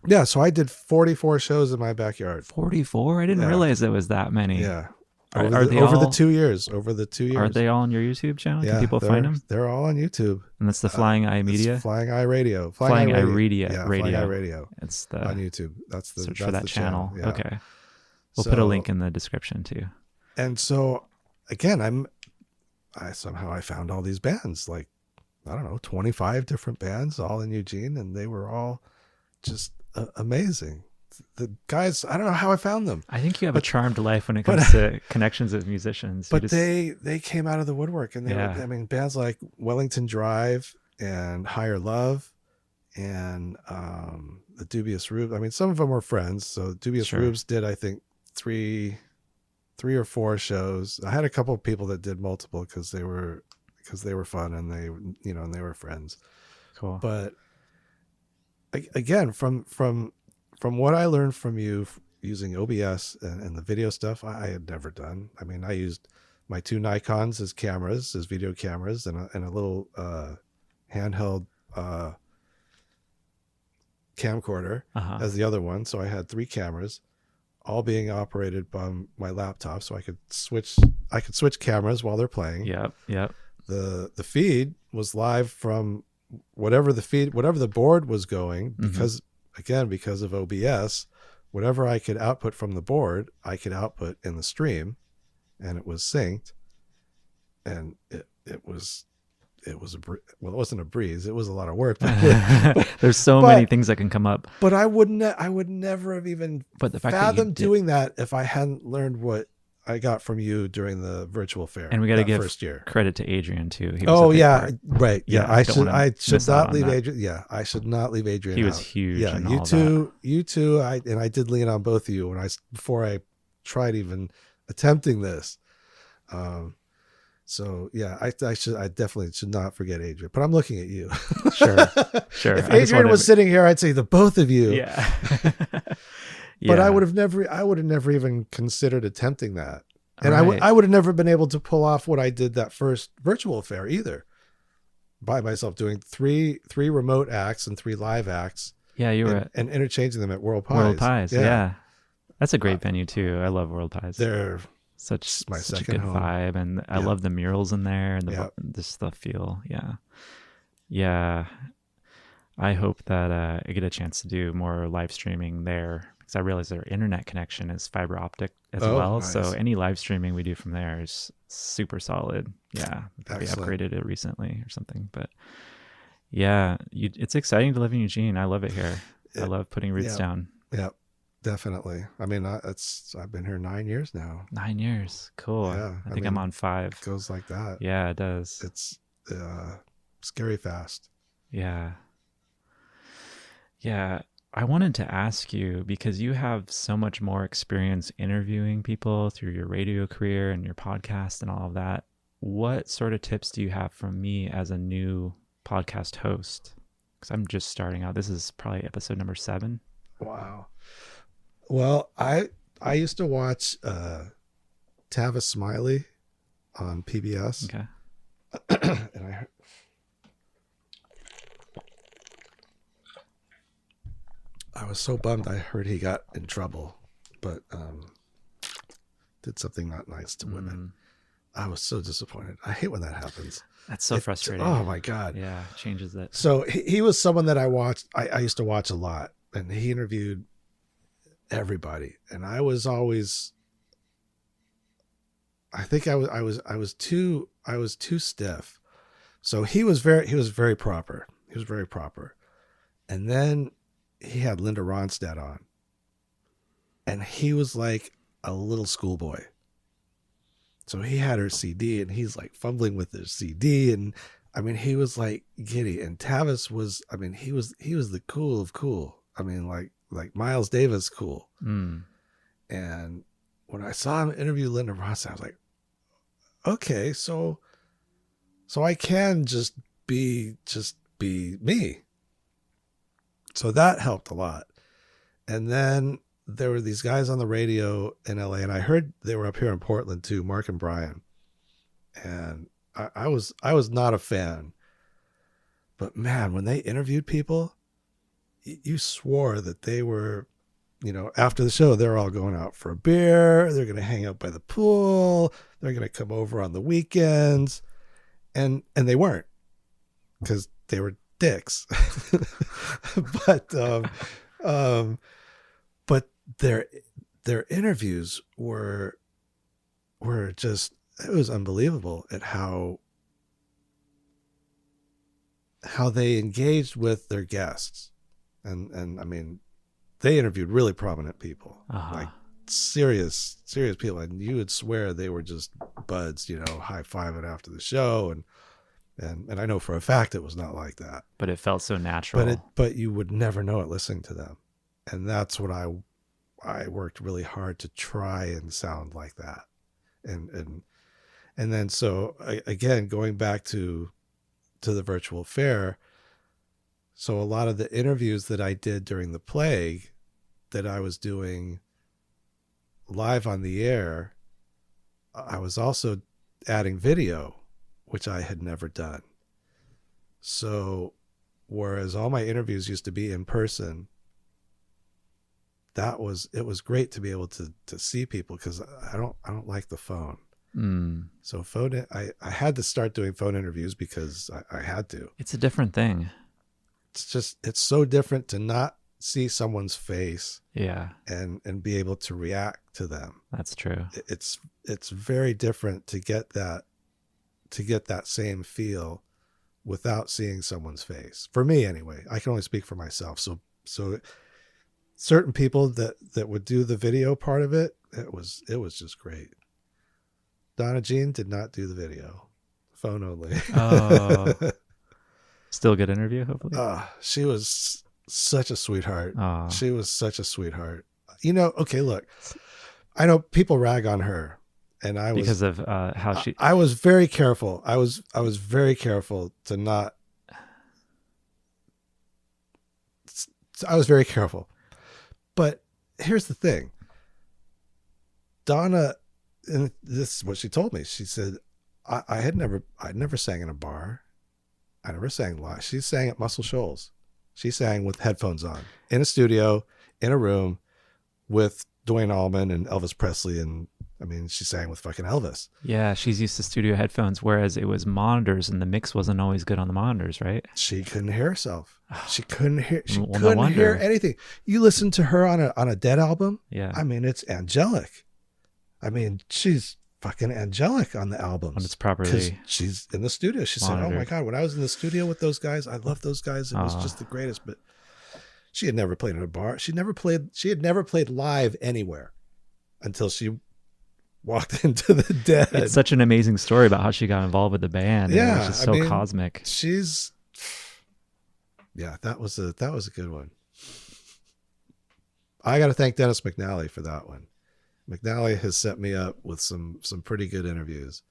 Yeah, so I did 44 shows in my backyard. 44? I didn't realize there was that many. Yeah. Are they over all, the 2 years? Over the 2 years. Are they all on your YouTube channel? Yeah, Can people find them? They're all on YouTube. And that's the Flying Eye Media? Flying Eye Radio. Flying Eye Radio. Yeah, Flying Eye Radio. It's the on YouTube. That's the search that's for that the channel. Yeah. Okay. We'll put a link in the description too. And so again, I somehow found all these bands, like I don't know, 25 different bands all in Eugene, and they were all just amazing. The guys, I don't know how I found them. I think you have a charmed life when it comes to connections with musicians. But they came out of the woodwork, and were, bands like Wellington Drive and Higher Love and the Dubious Rubes. I mean, some of them were friends. So Dubious Rubes did, I think, three or four shows. I had a couple of people that did multiple because they were fun and they were friends. Cool. But again, from what I learned from you using OBS and the video stuff, I had never done. I mean, I used my two Nikons as cameras, as video cameras, and a little handheld camcorder Uh-huh. as the other one. So I had three cameras, all being operated by my laptop, so I could switch cameras while they're playing. Yep. Yep. The feed was live from whatever the board was going, because because of OBS, whatever I could output from the board, I could output in the stream, and it was synced, and it was it wasn't a breeze. It was a lot of work. There's so many things that can come up. But I would never have even But the fact fathomed doing that if I hadn't learned what I got from you during the virtual fair. And we got to give first year credit to Adrian too. He was right. Yeah, I should not leave that. Adrian. Yeah, I should not leave Adrian. He was huge. Yeah, you too. I did lean on both of you before I tried even attempting this. So yeah, I definitely should not forget Adrian. But I'm looking at you. Sure. If Adrian was sitting here, I'd say the both of you. Yeah. But I would have never even considered attempting that. And right. I would have never been able to pull off what I did that first virtual fair either, by myself, doing three remote acts and 3 live acts. Yeah, you were and interchanging them at World Pies. World Pies, yeah. That's a great venue too. I love World Pies. They're such a good home. Vibe, and I love the murals in there and the feel. Yeah, yeah. I hope that I get a chance to do more live streaming there, because I realize their internet connection is fiber optic as well. Nice. So any live streaming we do from there is super solid. Yeah, we upgraded it recently or something. But yeah, it's exciting to live in Eugene. I love it here. I love putting roots down. Yeah, definitely. I mean, I've been here 9 years now. 9 years, cool. Yeah, I think I'm on 5. It goes like that. Yeah, it does. It's scary fast. Yeah. Yeah, I wanted to ask you, because you have so much more experience interviewing people through your radio career and your podcast and all of that. What sort of tips do you have from me as a new podcast host? Because I'm just starting out. This is probably episode number 7. Wow. Well, I used to watch Tavis Smiley on PBS. Okay. And I was so bummed. I heard he got in trouble, but did something not nice to women. I was so disappointed. I hate when that happens. That's so frustrating. Oh my God. Yeah, changes it. So he was someone that I watched. I used to watch a lot, and he interviewed everybody. And I was always, I think I was too stiff. So he was very proper. He was very proper. And then he had Linda Ronstadt on, and he was like a little schoolboy. So he had her CD, and he's like fumbling with his CD, and I mean, he was like giddy. And Tavis was, I mean, he was the cool of cool. I mean, like Miles Davis cool. And when I saw him interview Linda Ronstadt, I was like, okay, so I can just be me. So that helped a lot. And then there were these guys on the radio in LA, and I heard they were up here in Portland too, Mark and Brian. And I was not a fan. But man, when they interviewed people, you swore that they were, after the show, they're all going out for a beer. They're going to hang out by the pool. They're going to come over on the weekends. And they weren't, because they were dicks. But their interviews were just, it was unbelievable at how they engaged with their guests. And I mean, they interviewed really prominent people, like serious people, and you would swear they were just buds, high-fiving after the show, and I know for a fact it was not like that. But it felt so natural. But you would never know it listening to them. And that's what I worked really hard to try and sound like that. And then so again, going back to the virtual fair, so a lot of the interviews that I did during the plague that I was doing live on the air, I was also adding video, which I had never done. So whereas all my interviews used to be in person, it was great to be able to see people, because I don't like the phone. So I had to start doing phone interviews because I had to. It's a different thing. It's so different to not see someone's face, Yeah, and be able to react to them. that's true. It's very different to get that same feel without seeing someone's face. For me anyway, I can only speak for myself. So certain people that would do the video part of it, it was just great. Donna Jean did not do the video, phone only. Oh, still a good interview, hopefully. She was such a sweetheart. Oh. She was such a sweetheart. Okay, look, I know people rag on her, and because of how she. I was very careful. I was very careful to not. I was very careful, but here's the thing. Donna, and this is what she told me. She said, I'd never sang in a bar. I never sang live. She sang at Muscle Shoals. She sang with headphones on in a studio, in a room with Dwayne Allman and Elvis Presley. And I mean, she sang with fucking Elvis. Yeah, she's used to studio headphones, whereas it was monitors and the mix wasn't always good on the monitors, right? She couldn't hear herself. She couldn't hear. She Well, no couldn't wonder. hear anything. You listen to her on a Dead album. Yeah. I mean, it's angelic. I mean, she's fucking angelic on the albums. When it's 'Cause properly she's in the studio. She said, "Oh my monitored. God, when I was in the studio with those guys, I loved those guys. It was just the greatest." But she had never played in a bar. She had never played live anywhere until she walked into the Dead. It's such an amazing story about how she got involved with the band. Yeah, And it was just so cosmic. That was a good one. I got to thank Dennis McNally for that one. McNally has set me up with some pretty good interviews.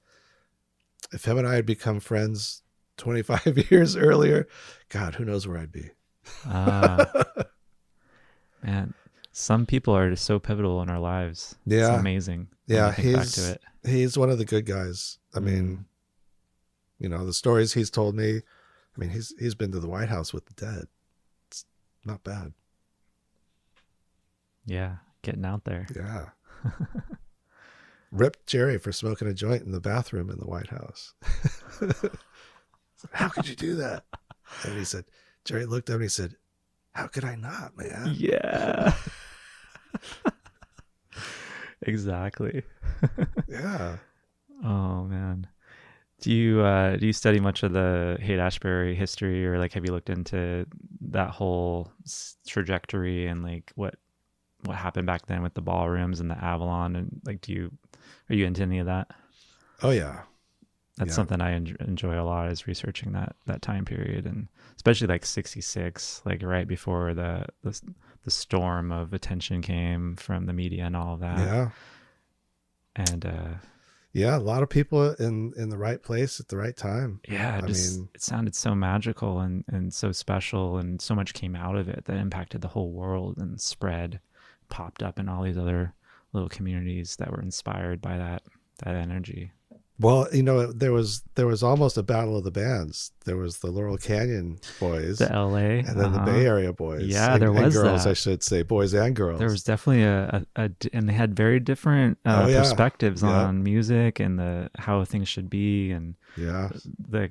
If him and I had become friends 25 years earlier, God, who knows where I'd be. Man, some people are just so pivotal in our lives. Yeah. It's amazing. Yeah, Think back to it. he's one of the good guys. I mean, the stories he's told me. I mean, he's been to the White House with the Dead. It's not bad. Yeah, getting out there. Yeah. Ripped Jerry for smoking a joint in the bathroom in the White House. How could you do that? And he said, Jerry looked up and he said, "How could I not, man?" Yeah. Exactly. Yeah. Oh man. Do you study much of the Haight-Ashbury history, or like have you looked into that whole trajectory and like what happened back then with the ballrooms and the Avalon, and like are you into any of that? Oh yeah. That's something I enjoy a lot, is researching that time period, and especially like 66, like right before the storm of attention came from the media and all of that. Yeah. And a lot of people in the right place at the right time. Yeah, it sounded so magical and so special, and so much came out of it that impacted the whole world and spread, popped up in all these other little communities that were inspired by that energy. Well, there was almost a battle of the bands. There was the Laurel Canyon boys, the LA, and then the Bay Area boys. Yeah, there was and girls, that. I should say, boys and girls. There was definitely and they had very different perspectives on music and how things should be, and the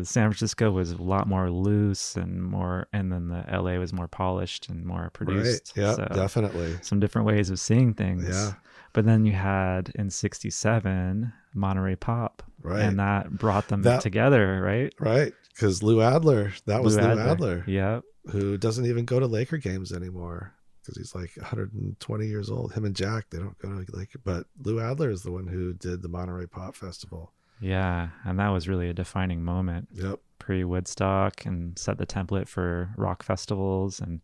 San Francisco was a lot more loose and then the LA was more polished and more produced. Right. Yeah, so definitely. Some different ways of seeing things. Yeah. But then you had in 67 Monterey Pop, right, and that brought them together, right? Right, because Lou Adler, Lou Adler, yeah, who doesn't even go to Laker games anymore because he's like 120 years old. Him and Jack, they don't go to Laker, but Lou Adler is the one who did the Monterey Pop Festival. Yeah, and that was really a defining moment. Yep, pre-Woodstock, and set the template for rock festivals, and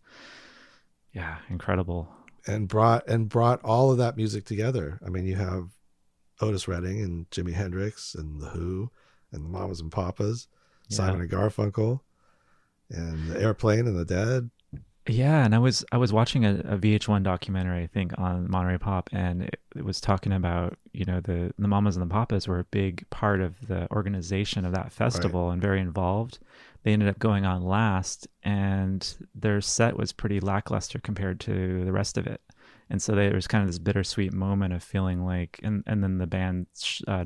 yeah, incredible. And brought all of that music together. I mean, you have Otis Redding and Jimi Hendrix and The Who and the Mamas and Papas, Simon and Garfunkel, and the Airplane and the Dead. Yeah, and I was watching a VH1 documentary, I think, on Monterey Pop, and it was talking about, the Mamas and the Papas were a big part of the organization of that Right. festival and very involved. They ended up going on last, and their set was pretty lackluster compared to the rest of it. And so there was kind of this bittersweet moment of feeling like, and then the band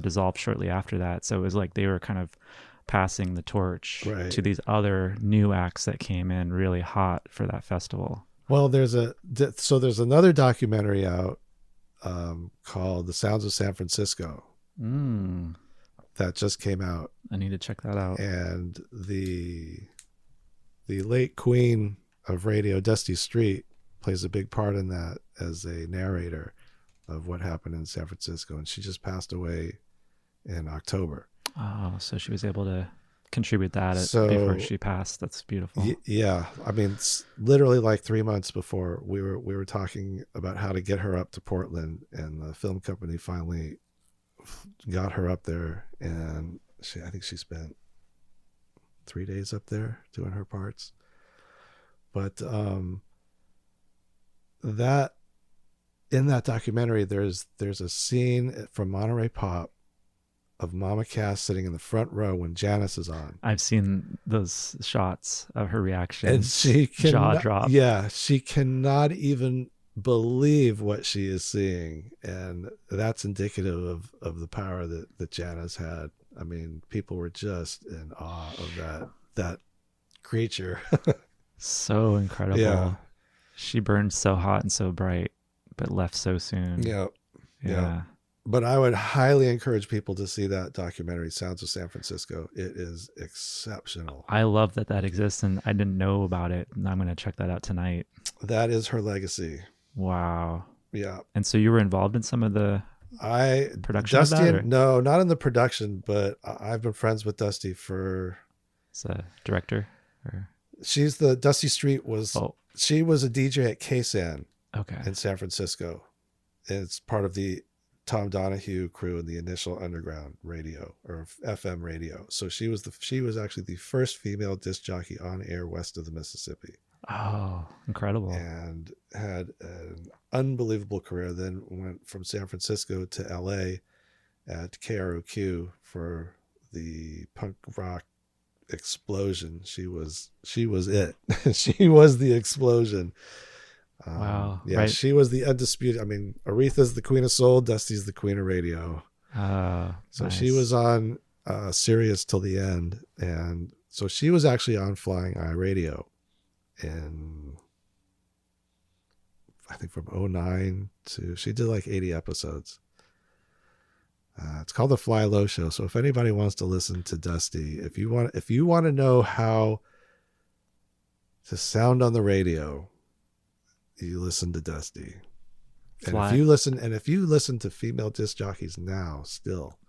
dissolved shortly after that. So it was like they were kind of passing the torch Right. to these other new acts that came in really hot for that festival. Well, there's another documentary out called "The Sounds of San Francisco" Mm, that just came out, I need to check that out. and the late queen of radio, Dusty Street, plays a big part in that as a narrator of what happened in San Francisco, and she just passed away in October. Oh, so she was able to contribute that before So she passed. That's beautiful. yeah, I mean, it's literally like 3 months before we were talking about how to get her up to Portland, and the film company finally got her up there, and I think she spent 3 days up there doing her parts. But that in that documentary, there's a scene from Monterey Pop of Mama Cass sitting in the front row when Janice is on, I've seen those shots of her and reaction, she jaw cannot, drop. yeah, she cannot even believe what she is seeing, and that's indicative of the power that Janice had. I mean, people were just in awe of that creature. So Yeah, incredible. She burned so hot and so bright, but left so soon. yeah, yeah. Yeah. But I would highly encourage people to see that documentary, Sounds of San Francisco. It is exceptional. I love that that exists, and I didn't know about it. And I'm going to check that out tonight. That is her legacy. Wow. Yeah. And so you were involved in some of the I production of Dusty that, and or no, not in the production, but I've been friends with Dusty for as a director? Or she's the Dusty Street was oh, she was a DJ at KSAN okay. in San Francisco. It's part of the Tom Donahue crew in the initial underground radio or FM radio. So she was actually the first female disc jockey on air west of the Mississippi, Oh, incredible. and had an unbelievable career. Then went from San Francisco to LA at KROQ for the punk rock explosion. She was it. She was the explosion. Wow. Yeah, Right. she was the undisputed. I mean, Aretha's the queen of soul, Dusty's the queen of radio. So she was Nice. on Sirius till the end, and so she was actually on Flying Eye Radio, and I think from '09 to she did like 80 episodes. It's called the Fly Low Show. So if anybody wants to listen to Dusty, if you want to know how to sound on the radio, you listen to Dusty. And Fly. if you listen to female disc jockeys now, still,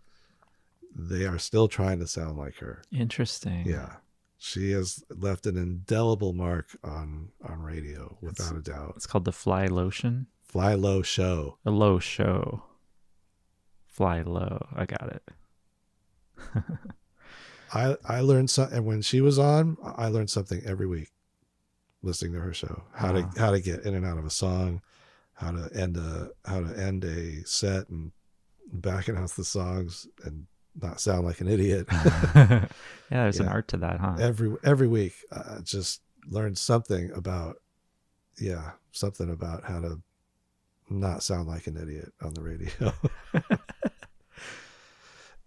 they are still trying to sound like her. Interesting. Yeah. She has left an indelible mark on radio, without a doubt. It's called the Fly Lotion. Fly Low Show. The Low Show. Fly Low. I got it. I learned something, and when she was on, I learned something every week listening to her show. Wow. How to get in and out of a song, how to end a set, and back announce the songs and not sound like an idiot. Yeah, there's an Yeah, art to that, huh? every week, just learned something about how to not sound like an idiot on the radio.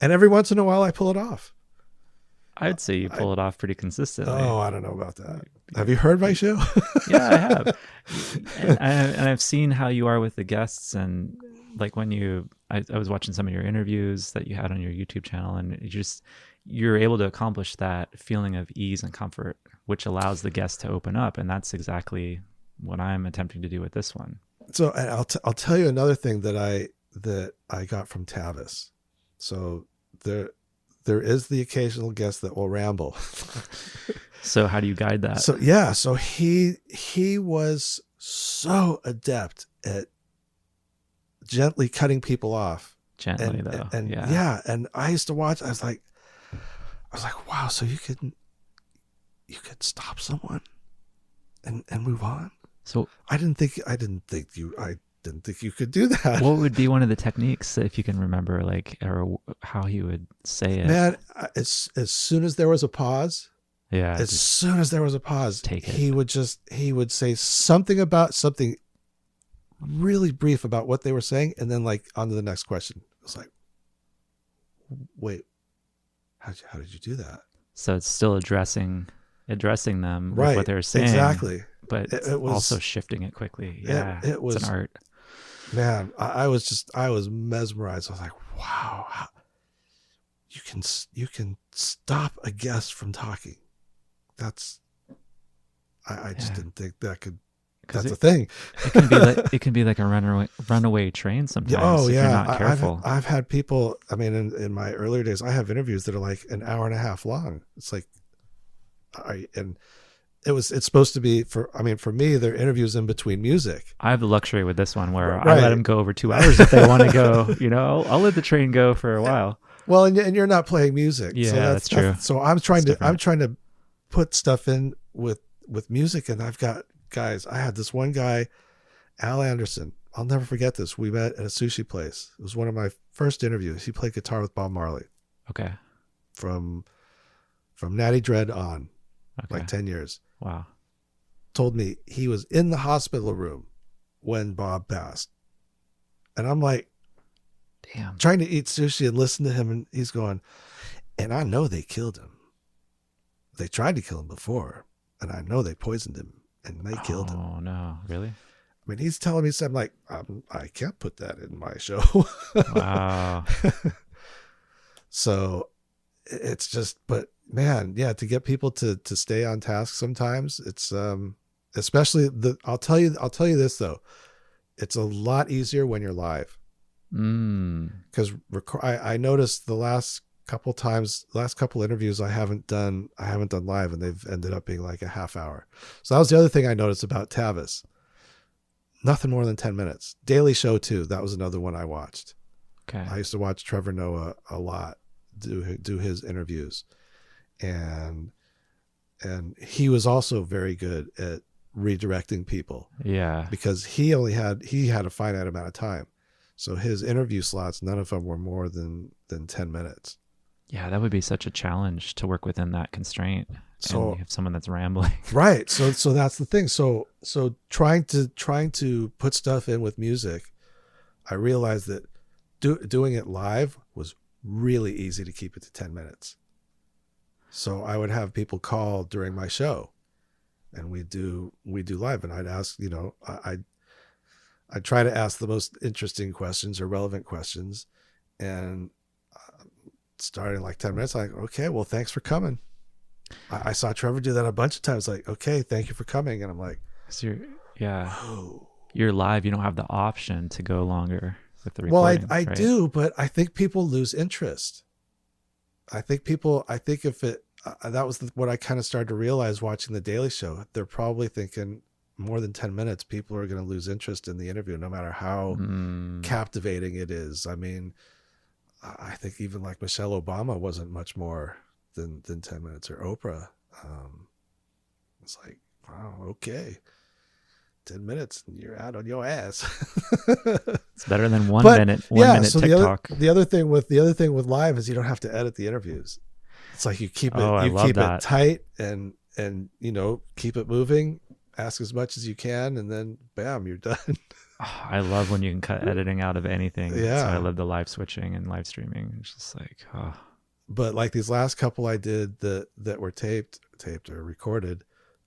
And every once in a while, I pull it off. I'd say you I pull it off pretty consistently. Oh, I don't know about that. Have you heard my show? Yeah, I have. And I've seen how you are with the guests, and like when I was watching some of your interviews that you had on your YouTube channel, and you're able to accomplish that feeling of ease and comfort, which allows the guest to open up, and that's exactly what I'm attempting to do with this one. So and I'll tell you another thing that I got from Tavis. So there is the occasional guest that will ramble. So how do you guide that? So yeah, so he was so adept at gently cutting people off. Gently, though. And Yeah. yeah, and I used to watch. I was like, wow, so you could stop someone. and move on. So I didn't think you could do that. what would be one of the techniques, if you can remember, like, or how he would say it? Man, as soon as there was a pause, Yeah, as just soon as there was a pause, take it. he would say something about something really brief about what they were saying, and then like on to the next question. It was like, wait, how did you do that? So it's still addressing them with what Right, they're saying, exactly. but It also was shifting it quickly. it Yeah, it it's an was art. man. I was mesmerized. I was like, wow, you can stop a guest from talking. That's I just Yeah, didn't think that could. because That's a thing. it can be like a runaway train Yeah, oh sometimes if you're yeah, not careful. I've had people. I mean, in my earlier days, I have interviews that are like an hour and a half long. It's like, and it's supposed to be for. I mean, for me, they're interviews in between music. I have the luxury with this one where I let Right. them go over 2 hours if they want to go. I'll let the train go for a while. Well, and you're not playing music, so Yeah, that's true. so It's different. I'm trying to put stuff in with music, and I've got guys. I had this one guy, Al Anderson. I'll never forget this. We met at a sushi place. It was one of my first interviews. He played guitar with Bob Marley Okay. from Natty Dread on, Okay. like 10 years. Wow. Told me he was in the hospital room when Bob passed. And I'm like Damn. trying to eat sushi and listen to him, and he's going, and I know they killed him. They tried to kill him before, and I know they poisoned him, and they killed him. Oh no, really? I mean, he's telling me something like, I can't put that in my show. Wow. So it's just, but man, yeah, to get people to stay on task sometimes, it's especially I'll tell you this though, it's a lot easier when you're live, because I noticed the last couple interviews I haven't done live, and they've ended up being like a half hour. So that was the other thing I noticed about Tavis. Nothing more than 10 minutes. Daily Show too. That was another one I watched. Okay. I used to watch Trevor Noah a lot, do his interviews, and he was also very good at redirecting people, Yeah. because he had a finite amount of time. So his interview slots, none of them were more than 10 minutes. Yeah, that would be such a challenge to work within that constraint. And So you have someone that's rambling. right. So that's the thing. So trying to put stuff in with music, I realized that doing it live was really easy to keep it to 10 minutes. So I would have people call during my show, and we do live, and I'd ask, I'd try to ask the most interesting questions or relevant questions, and starting like 10 minutes, like, okay, well, thanks for coming. I saw Trevor do that a bunch of times. Like, okay, thank you for coming. And I'm like, So yeah, whoa. you're live. You don't have the option to go longer with the Well, recordings, I right? do, but I think people lose interest. I think if it, that was what I kind of started to realize watching the Daily Show. They're probably thinking more than 10 minutes, people are going to lose interest in the interview, no matter how captivating it is. I mean, I think even like Michelle Obama wasn't much more than 10 minutes, or Oprah. It's like, wow, okay. 10 minutes and you're out on your ass. It's better than one But minute yeah, so TikTok. the other thing with live is you don't have to edit the interviews. It's like you keep Oh, I it love that. tight, and keep it moving, ask as much as you can, and then bam, you're done. Oh, I love when you can cut editing out of anything. So I Yeah. love the live switching and live streaming. It's just like, oh, But like these last couple I did that were taped or recorded,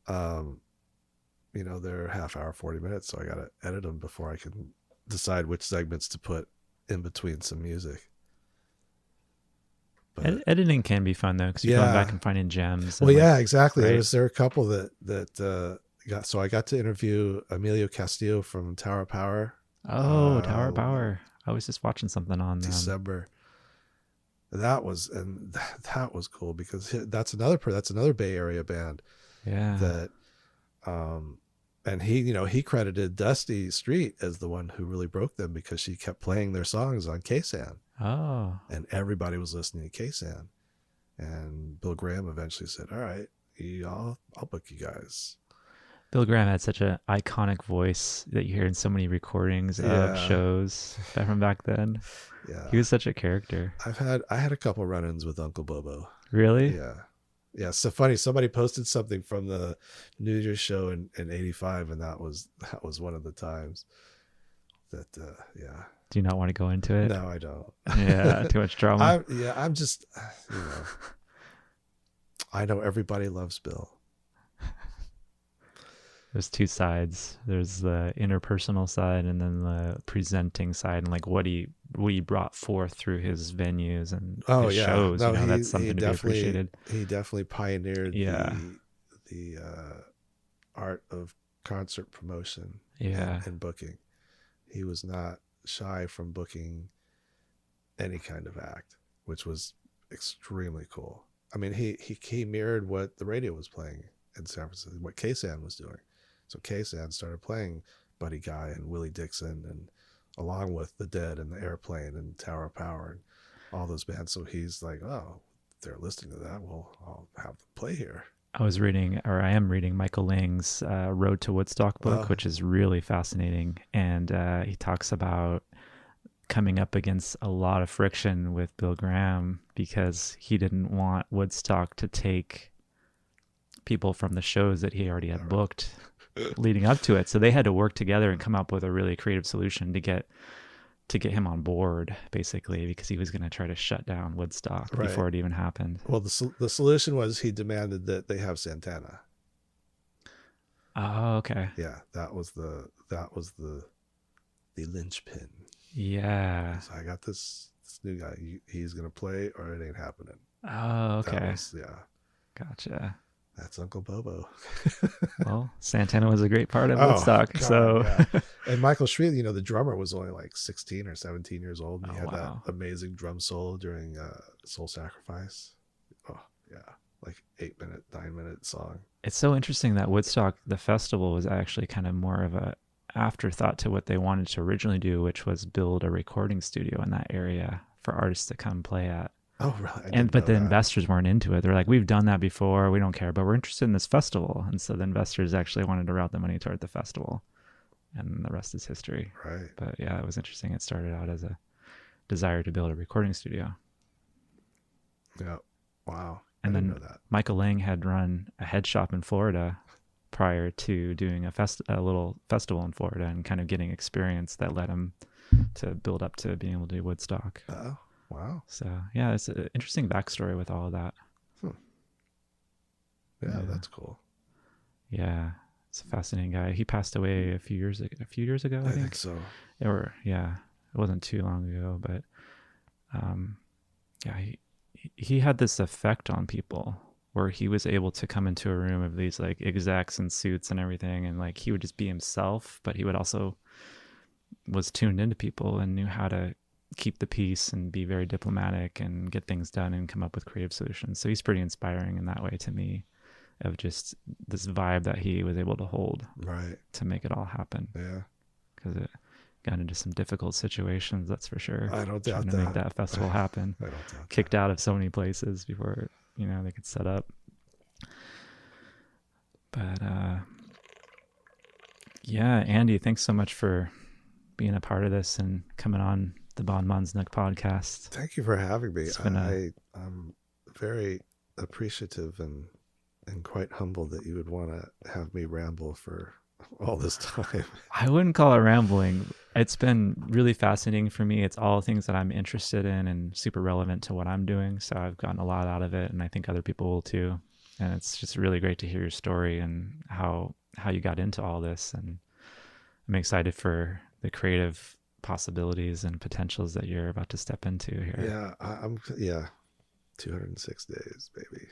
they're half hour, 40 minutes. So I got to edit them before I can decide which segments to put in between some music. But editing can be fun though, because you're going back and finding gems. Well, and yeah, exactly. right? There were a couple that got. So I got to interview Emilio Castillo from Tower of Power. Oh, Tower of Power. I was just watching something on December. That was cool, because that's another Bay Area band. Yeah. That, and he credited Dusty Street as the one who really broke them, because she kept playing their songs on KSAN. Oh. And everybody was listening to KSAN. And Bill Graham eventually said, "All right, I'll book you guys." Bill Graham had such an iconic voice that you hear in so many recordings of Yeah, shows from back then. He yeah. was such a character. I had a couple run-ins with Uncle Bobo. Really? Yeah, yeah. So funny. Somebody posted something from the New Year's show in '85, and that was one of the times that. Yeah. Do you not want to go into it? No, I don't. Yeah, too much drama. I'm just, I know everybody loves Bill. There's two sides. There's the interpersonal side and then the presenting side, and like what he brought forth through his venues and Oh his yeah, shows. You no, know, that's something to be appreciated. he definitely pioneered Yeah. the art of concert promotion Yeah. and booking. He was not shy from booking any kind of act, which was extremely cool. I mean, he mirrored what the radio was playing in San Francisco, what K-San was doing. So K-San started playing Buddy Guy and Willie Dixon, and along with the Dead and the Airplane and Tower of Power and all those bands. So he's like, oh, they're listening to that. Well, I'll have them play here. I am reading Michael Lang's Road to Woodstock book, Oh, which is really fascinating. And he talks about coming up against a lot of friction with Bill Graham because he didn't want Woodstock to take people from the shows that he already had booked leading up to it. So they had to work together and come up with a really creative solution to get him on board, basically, because he was going to try to shut down Woodstock right. before it even happened. Well, the solution was he demanded that they have Santana. Oh, okay. Yeah, that was the linchpin. Yeah. So I got this new guy. He's gonna play, or it ain't happening. Oh, okay. Yeah. Gotcha. That's Uncle Bobo. Well, Santana was a great part of Oh, Woodstock. God, so, yeah. And Michael Shrieve, the drummer, was only like 16 or 17 years old. And he had wow. that amazing drum solo during Soul Sacrifice. Oh, yeah. Like 8-minute, 9-minute song. It's so interesting that Woodstock, the festival, was actually kind of more of a afterthought to what they wanted to originally do, which was build a recording studio in that area for artists to come play at. Oh, really? But the investors weren't into it. They're like, we've done that before. We don't care, but we're interested in this festival. And so the investors actually wanted to route the money toward the festival. And the rest is history. Right. But yeah, it was interesting. It started out as a desire to build a recording studio. Yeah. Wow. And I didn't then know that. Michael Lang had run a head shop in Florida prior to doing a little festival in Florida and kind of getting experience that led him to build up to being able to do Woodstock. Oh, wow. So yeah, it's an interesting backstory with all of that. Yeah, that's cool. Yeah, it's a fascinating guy. He passed away a few years ago. I think so. Or yeah, it wasn't too long ago, but yeah, he had this effect on people where he was able to come into a room of these like execs and suits and everything, and like he would just be himself, but he would also was tuned into people and knew how to keep the peace and be very diplomatic and get things done and come up with creative solutions. So he's pretty inspiring in that way to me, of just this vibe that he was able to hold Right. to make it all happen. Yeah. Because it got into some difficult situations, that's for sure. I don't doubt Trying to that. make that festival happen. I don't doubt Kicked out of so many places before they could set up. But yeah, Andy, thanks so much for being a part of this and coming on the Bon Bon's Nook podcast. Thank you for having me. It's been I'm very appreciative and quite humbled that you would want to have me ramble for all this time. I wouldn't call it rambling. It's been really fascinating for me. It's all things that I'm interested in and super relevant to what I'm doing. So I've gotten a lot out of it, and I think other people will too. And it's just really great to hear your story and how you got into all this. And I'm excited for the creative possibilities and potentials that you're about to step into here. Yeah, 206 days, baby.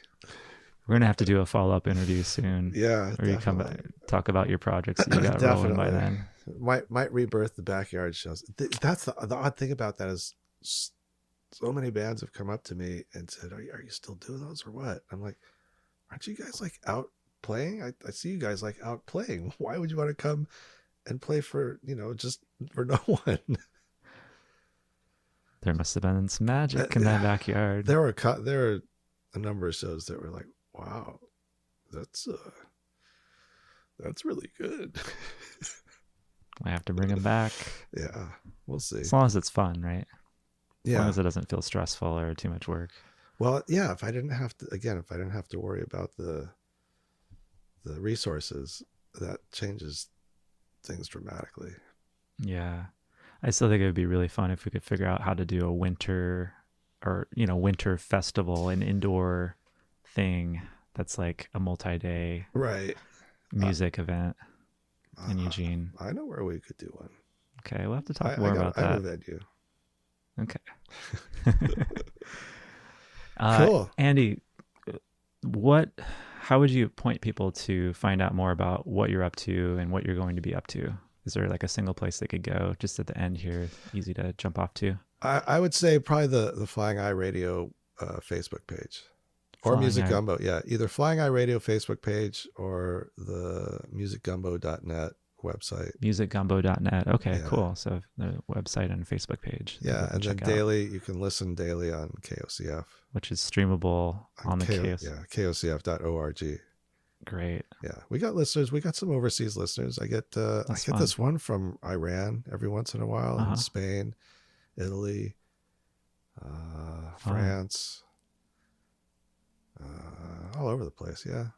We're gonna have to do a follow-up interview soon. Yeah, where you come back, talk about your projects that you got rolling by then. Might rebirth the backyard shows. That's the odd thing about that is so many bands have come up to me and said, "Are you still doing those or what?" I'm like, "Aren't you guys like out playing? I see you guys like out playing. Why would you want to come and play for just for no one?" There must have been some magic in that backyard. There were a number of shows that were like, wow, that's That's really good. I have to bring them back. Yeah, we'll see. As long as it's fun, right? As long Yeah. as it doesn't feel stressful or too much work. Well, yeah. If I didn't have to, again, if I didn't have to worry about the resources, that changes things dramatically. Yeah. I still think it would be really fun if we could figure out how to do a winter or, winter festival, an indoor thing that's like a multi-day Right. music event in Eugene. I know where we could do one. Okay, we'll have to talk more about I have a that. venue. Okay. Cool. Andy, what how would you point people to find out more about what you're up to and what you're going to be up to? Is there like a single place they could go just at the end here, easy to jump off to? I would say probably the Flying Eye Radio Facebook page or Flying Music Eye, Gumbo. Yeah, either Flying Eye Radio Facebook page or the musicgumbo.net website. musicgumbo.net. Okay, Yeah. cool. So the website and Facebook page. Yeah, and then check out, daily, you can listen daily on KOCF. which is streamable on the KOS. Yeah, KOCF.org. Great. Yeah, we got listeners. We got some overseas listeners. I get Fun. this one from Iran every once in a while, Uh-huh. and Spain, Italy, France, all over the place. Yeah.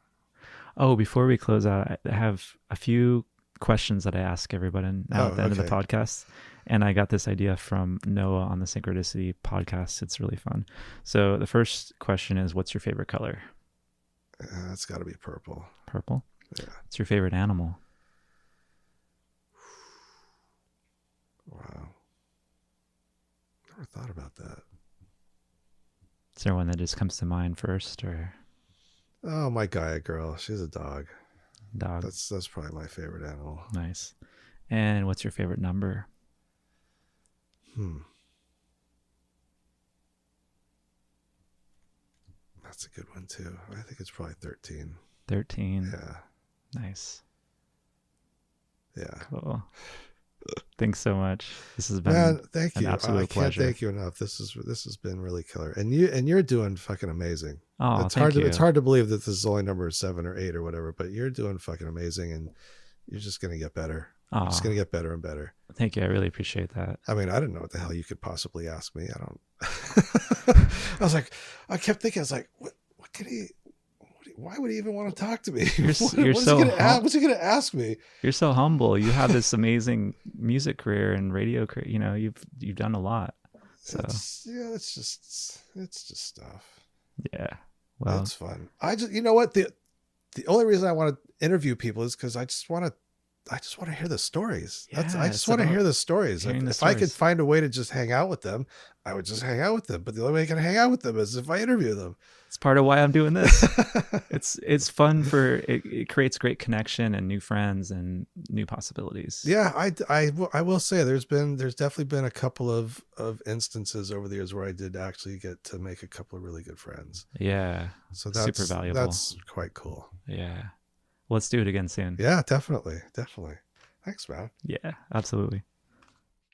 Oh, before we close out, I have a few questions that I ask everybody now at the end of the podcast. And I got this idea from Noah on the Synchronicity podcast. It's really fun. So the first question is, what's your favorite color? It's got to be purple. Purple? Yeah. What's your favorite animal? Wow. Never thought about that. Is there one that just comes to mind first, or Oh, my Gaia girl. She's a dog. dog? That's probably my favorite animal. Nice. And what's your favorite number? That's a good one too. I think it's probably 13. 13. Yeah. Nice. Yeah. Cool. Thanks so much. This has been Man, thank an you. absolute I pleasure. can't thank you enough. This has been really killer. And you're doing fucking amazing. Oh, It's it's hard to believe that this is only number 7 or 8 or whatever, but you're doing fucking amazing, and you're just gonna get better. You're just gonna get better and better. Thank you. I really appreciate that. I mean, I didn't know what the hell you could possibly ask me. I don't. I was like, I kept thinking, I was like, what could he? Why would he even want to talk to me? You're what's he gonna ask me? You're so humble. You have this amazing music career and radio career. You've done a lot. So It's just stuff. yeah. Well, That's fun. You know what, the only reason I want to interview people is because I just want to hear the stories. Yeah, I just want to hear the stories. If I could find a way to just hang out with them, I would just hang out with them. But the only way I can hang out with them is if I interview them. it's part of why I'm doing this. It's fun it creates great connection and new friends and new possibilities. Yeah, I will say there's definitely been a couple of instances over the years where I did actually get to make a couple of really good friends. Yeah. So that's super valuable. That's quite cool. Yeah. Let's do it again soon. Yeah, definitely. Thanks, man. Yeah, absolutely.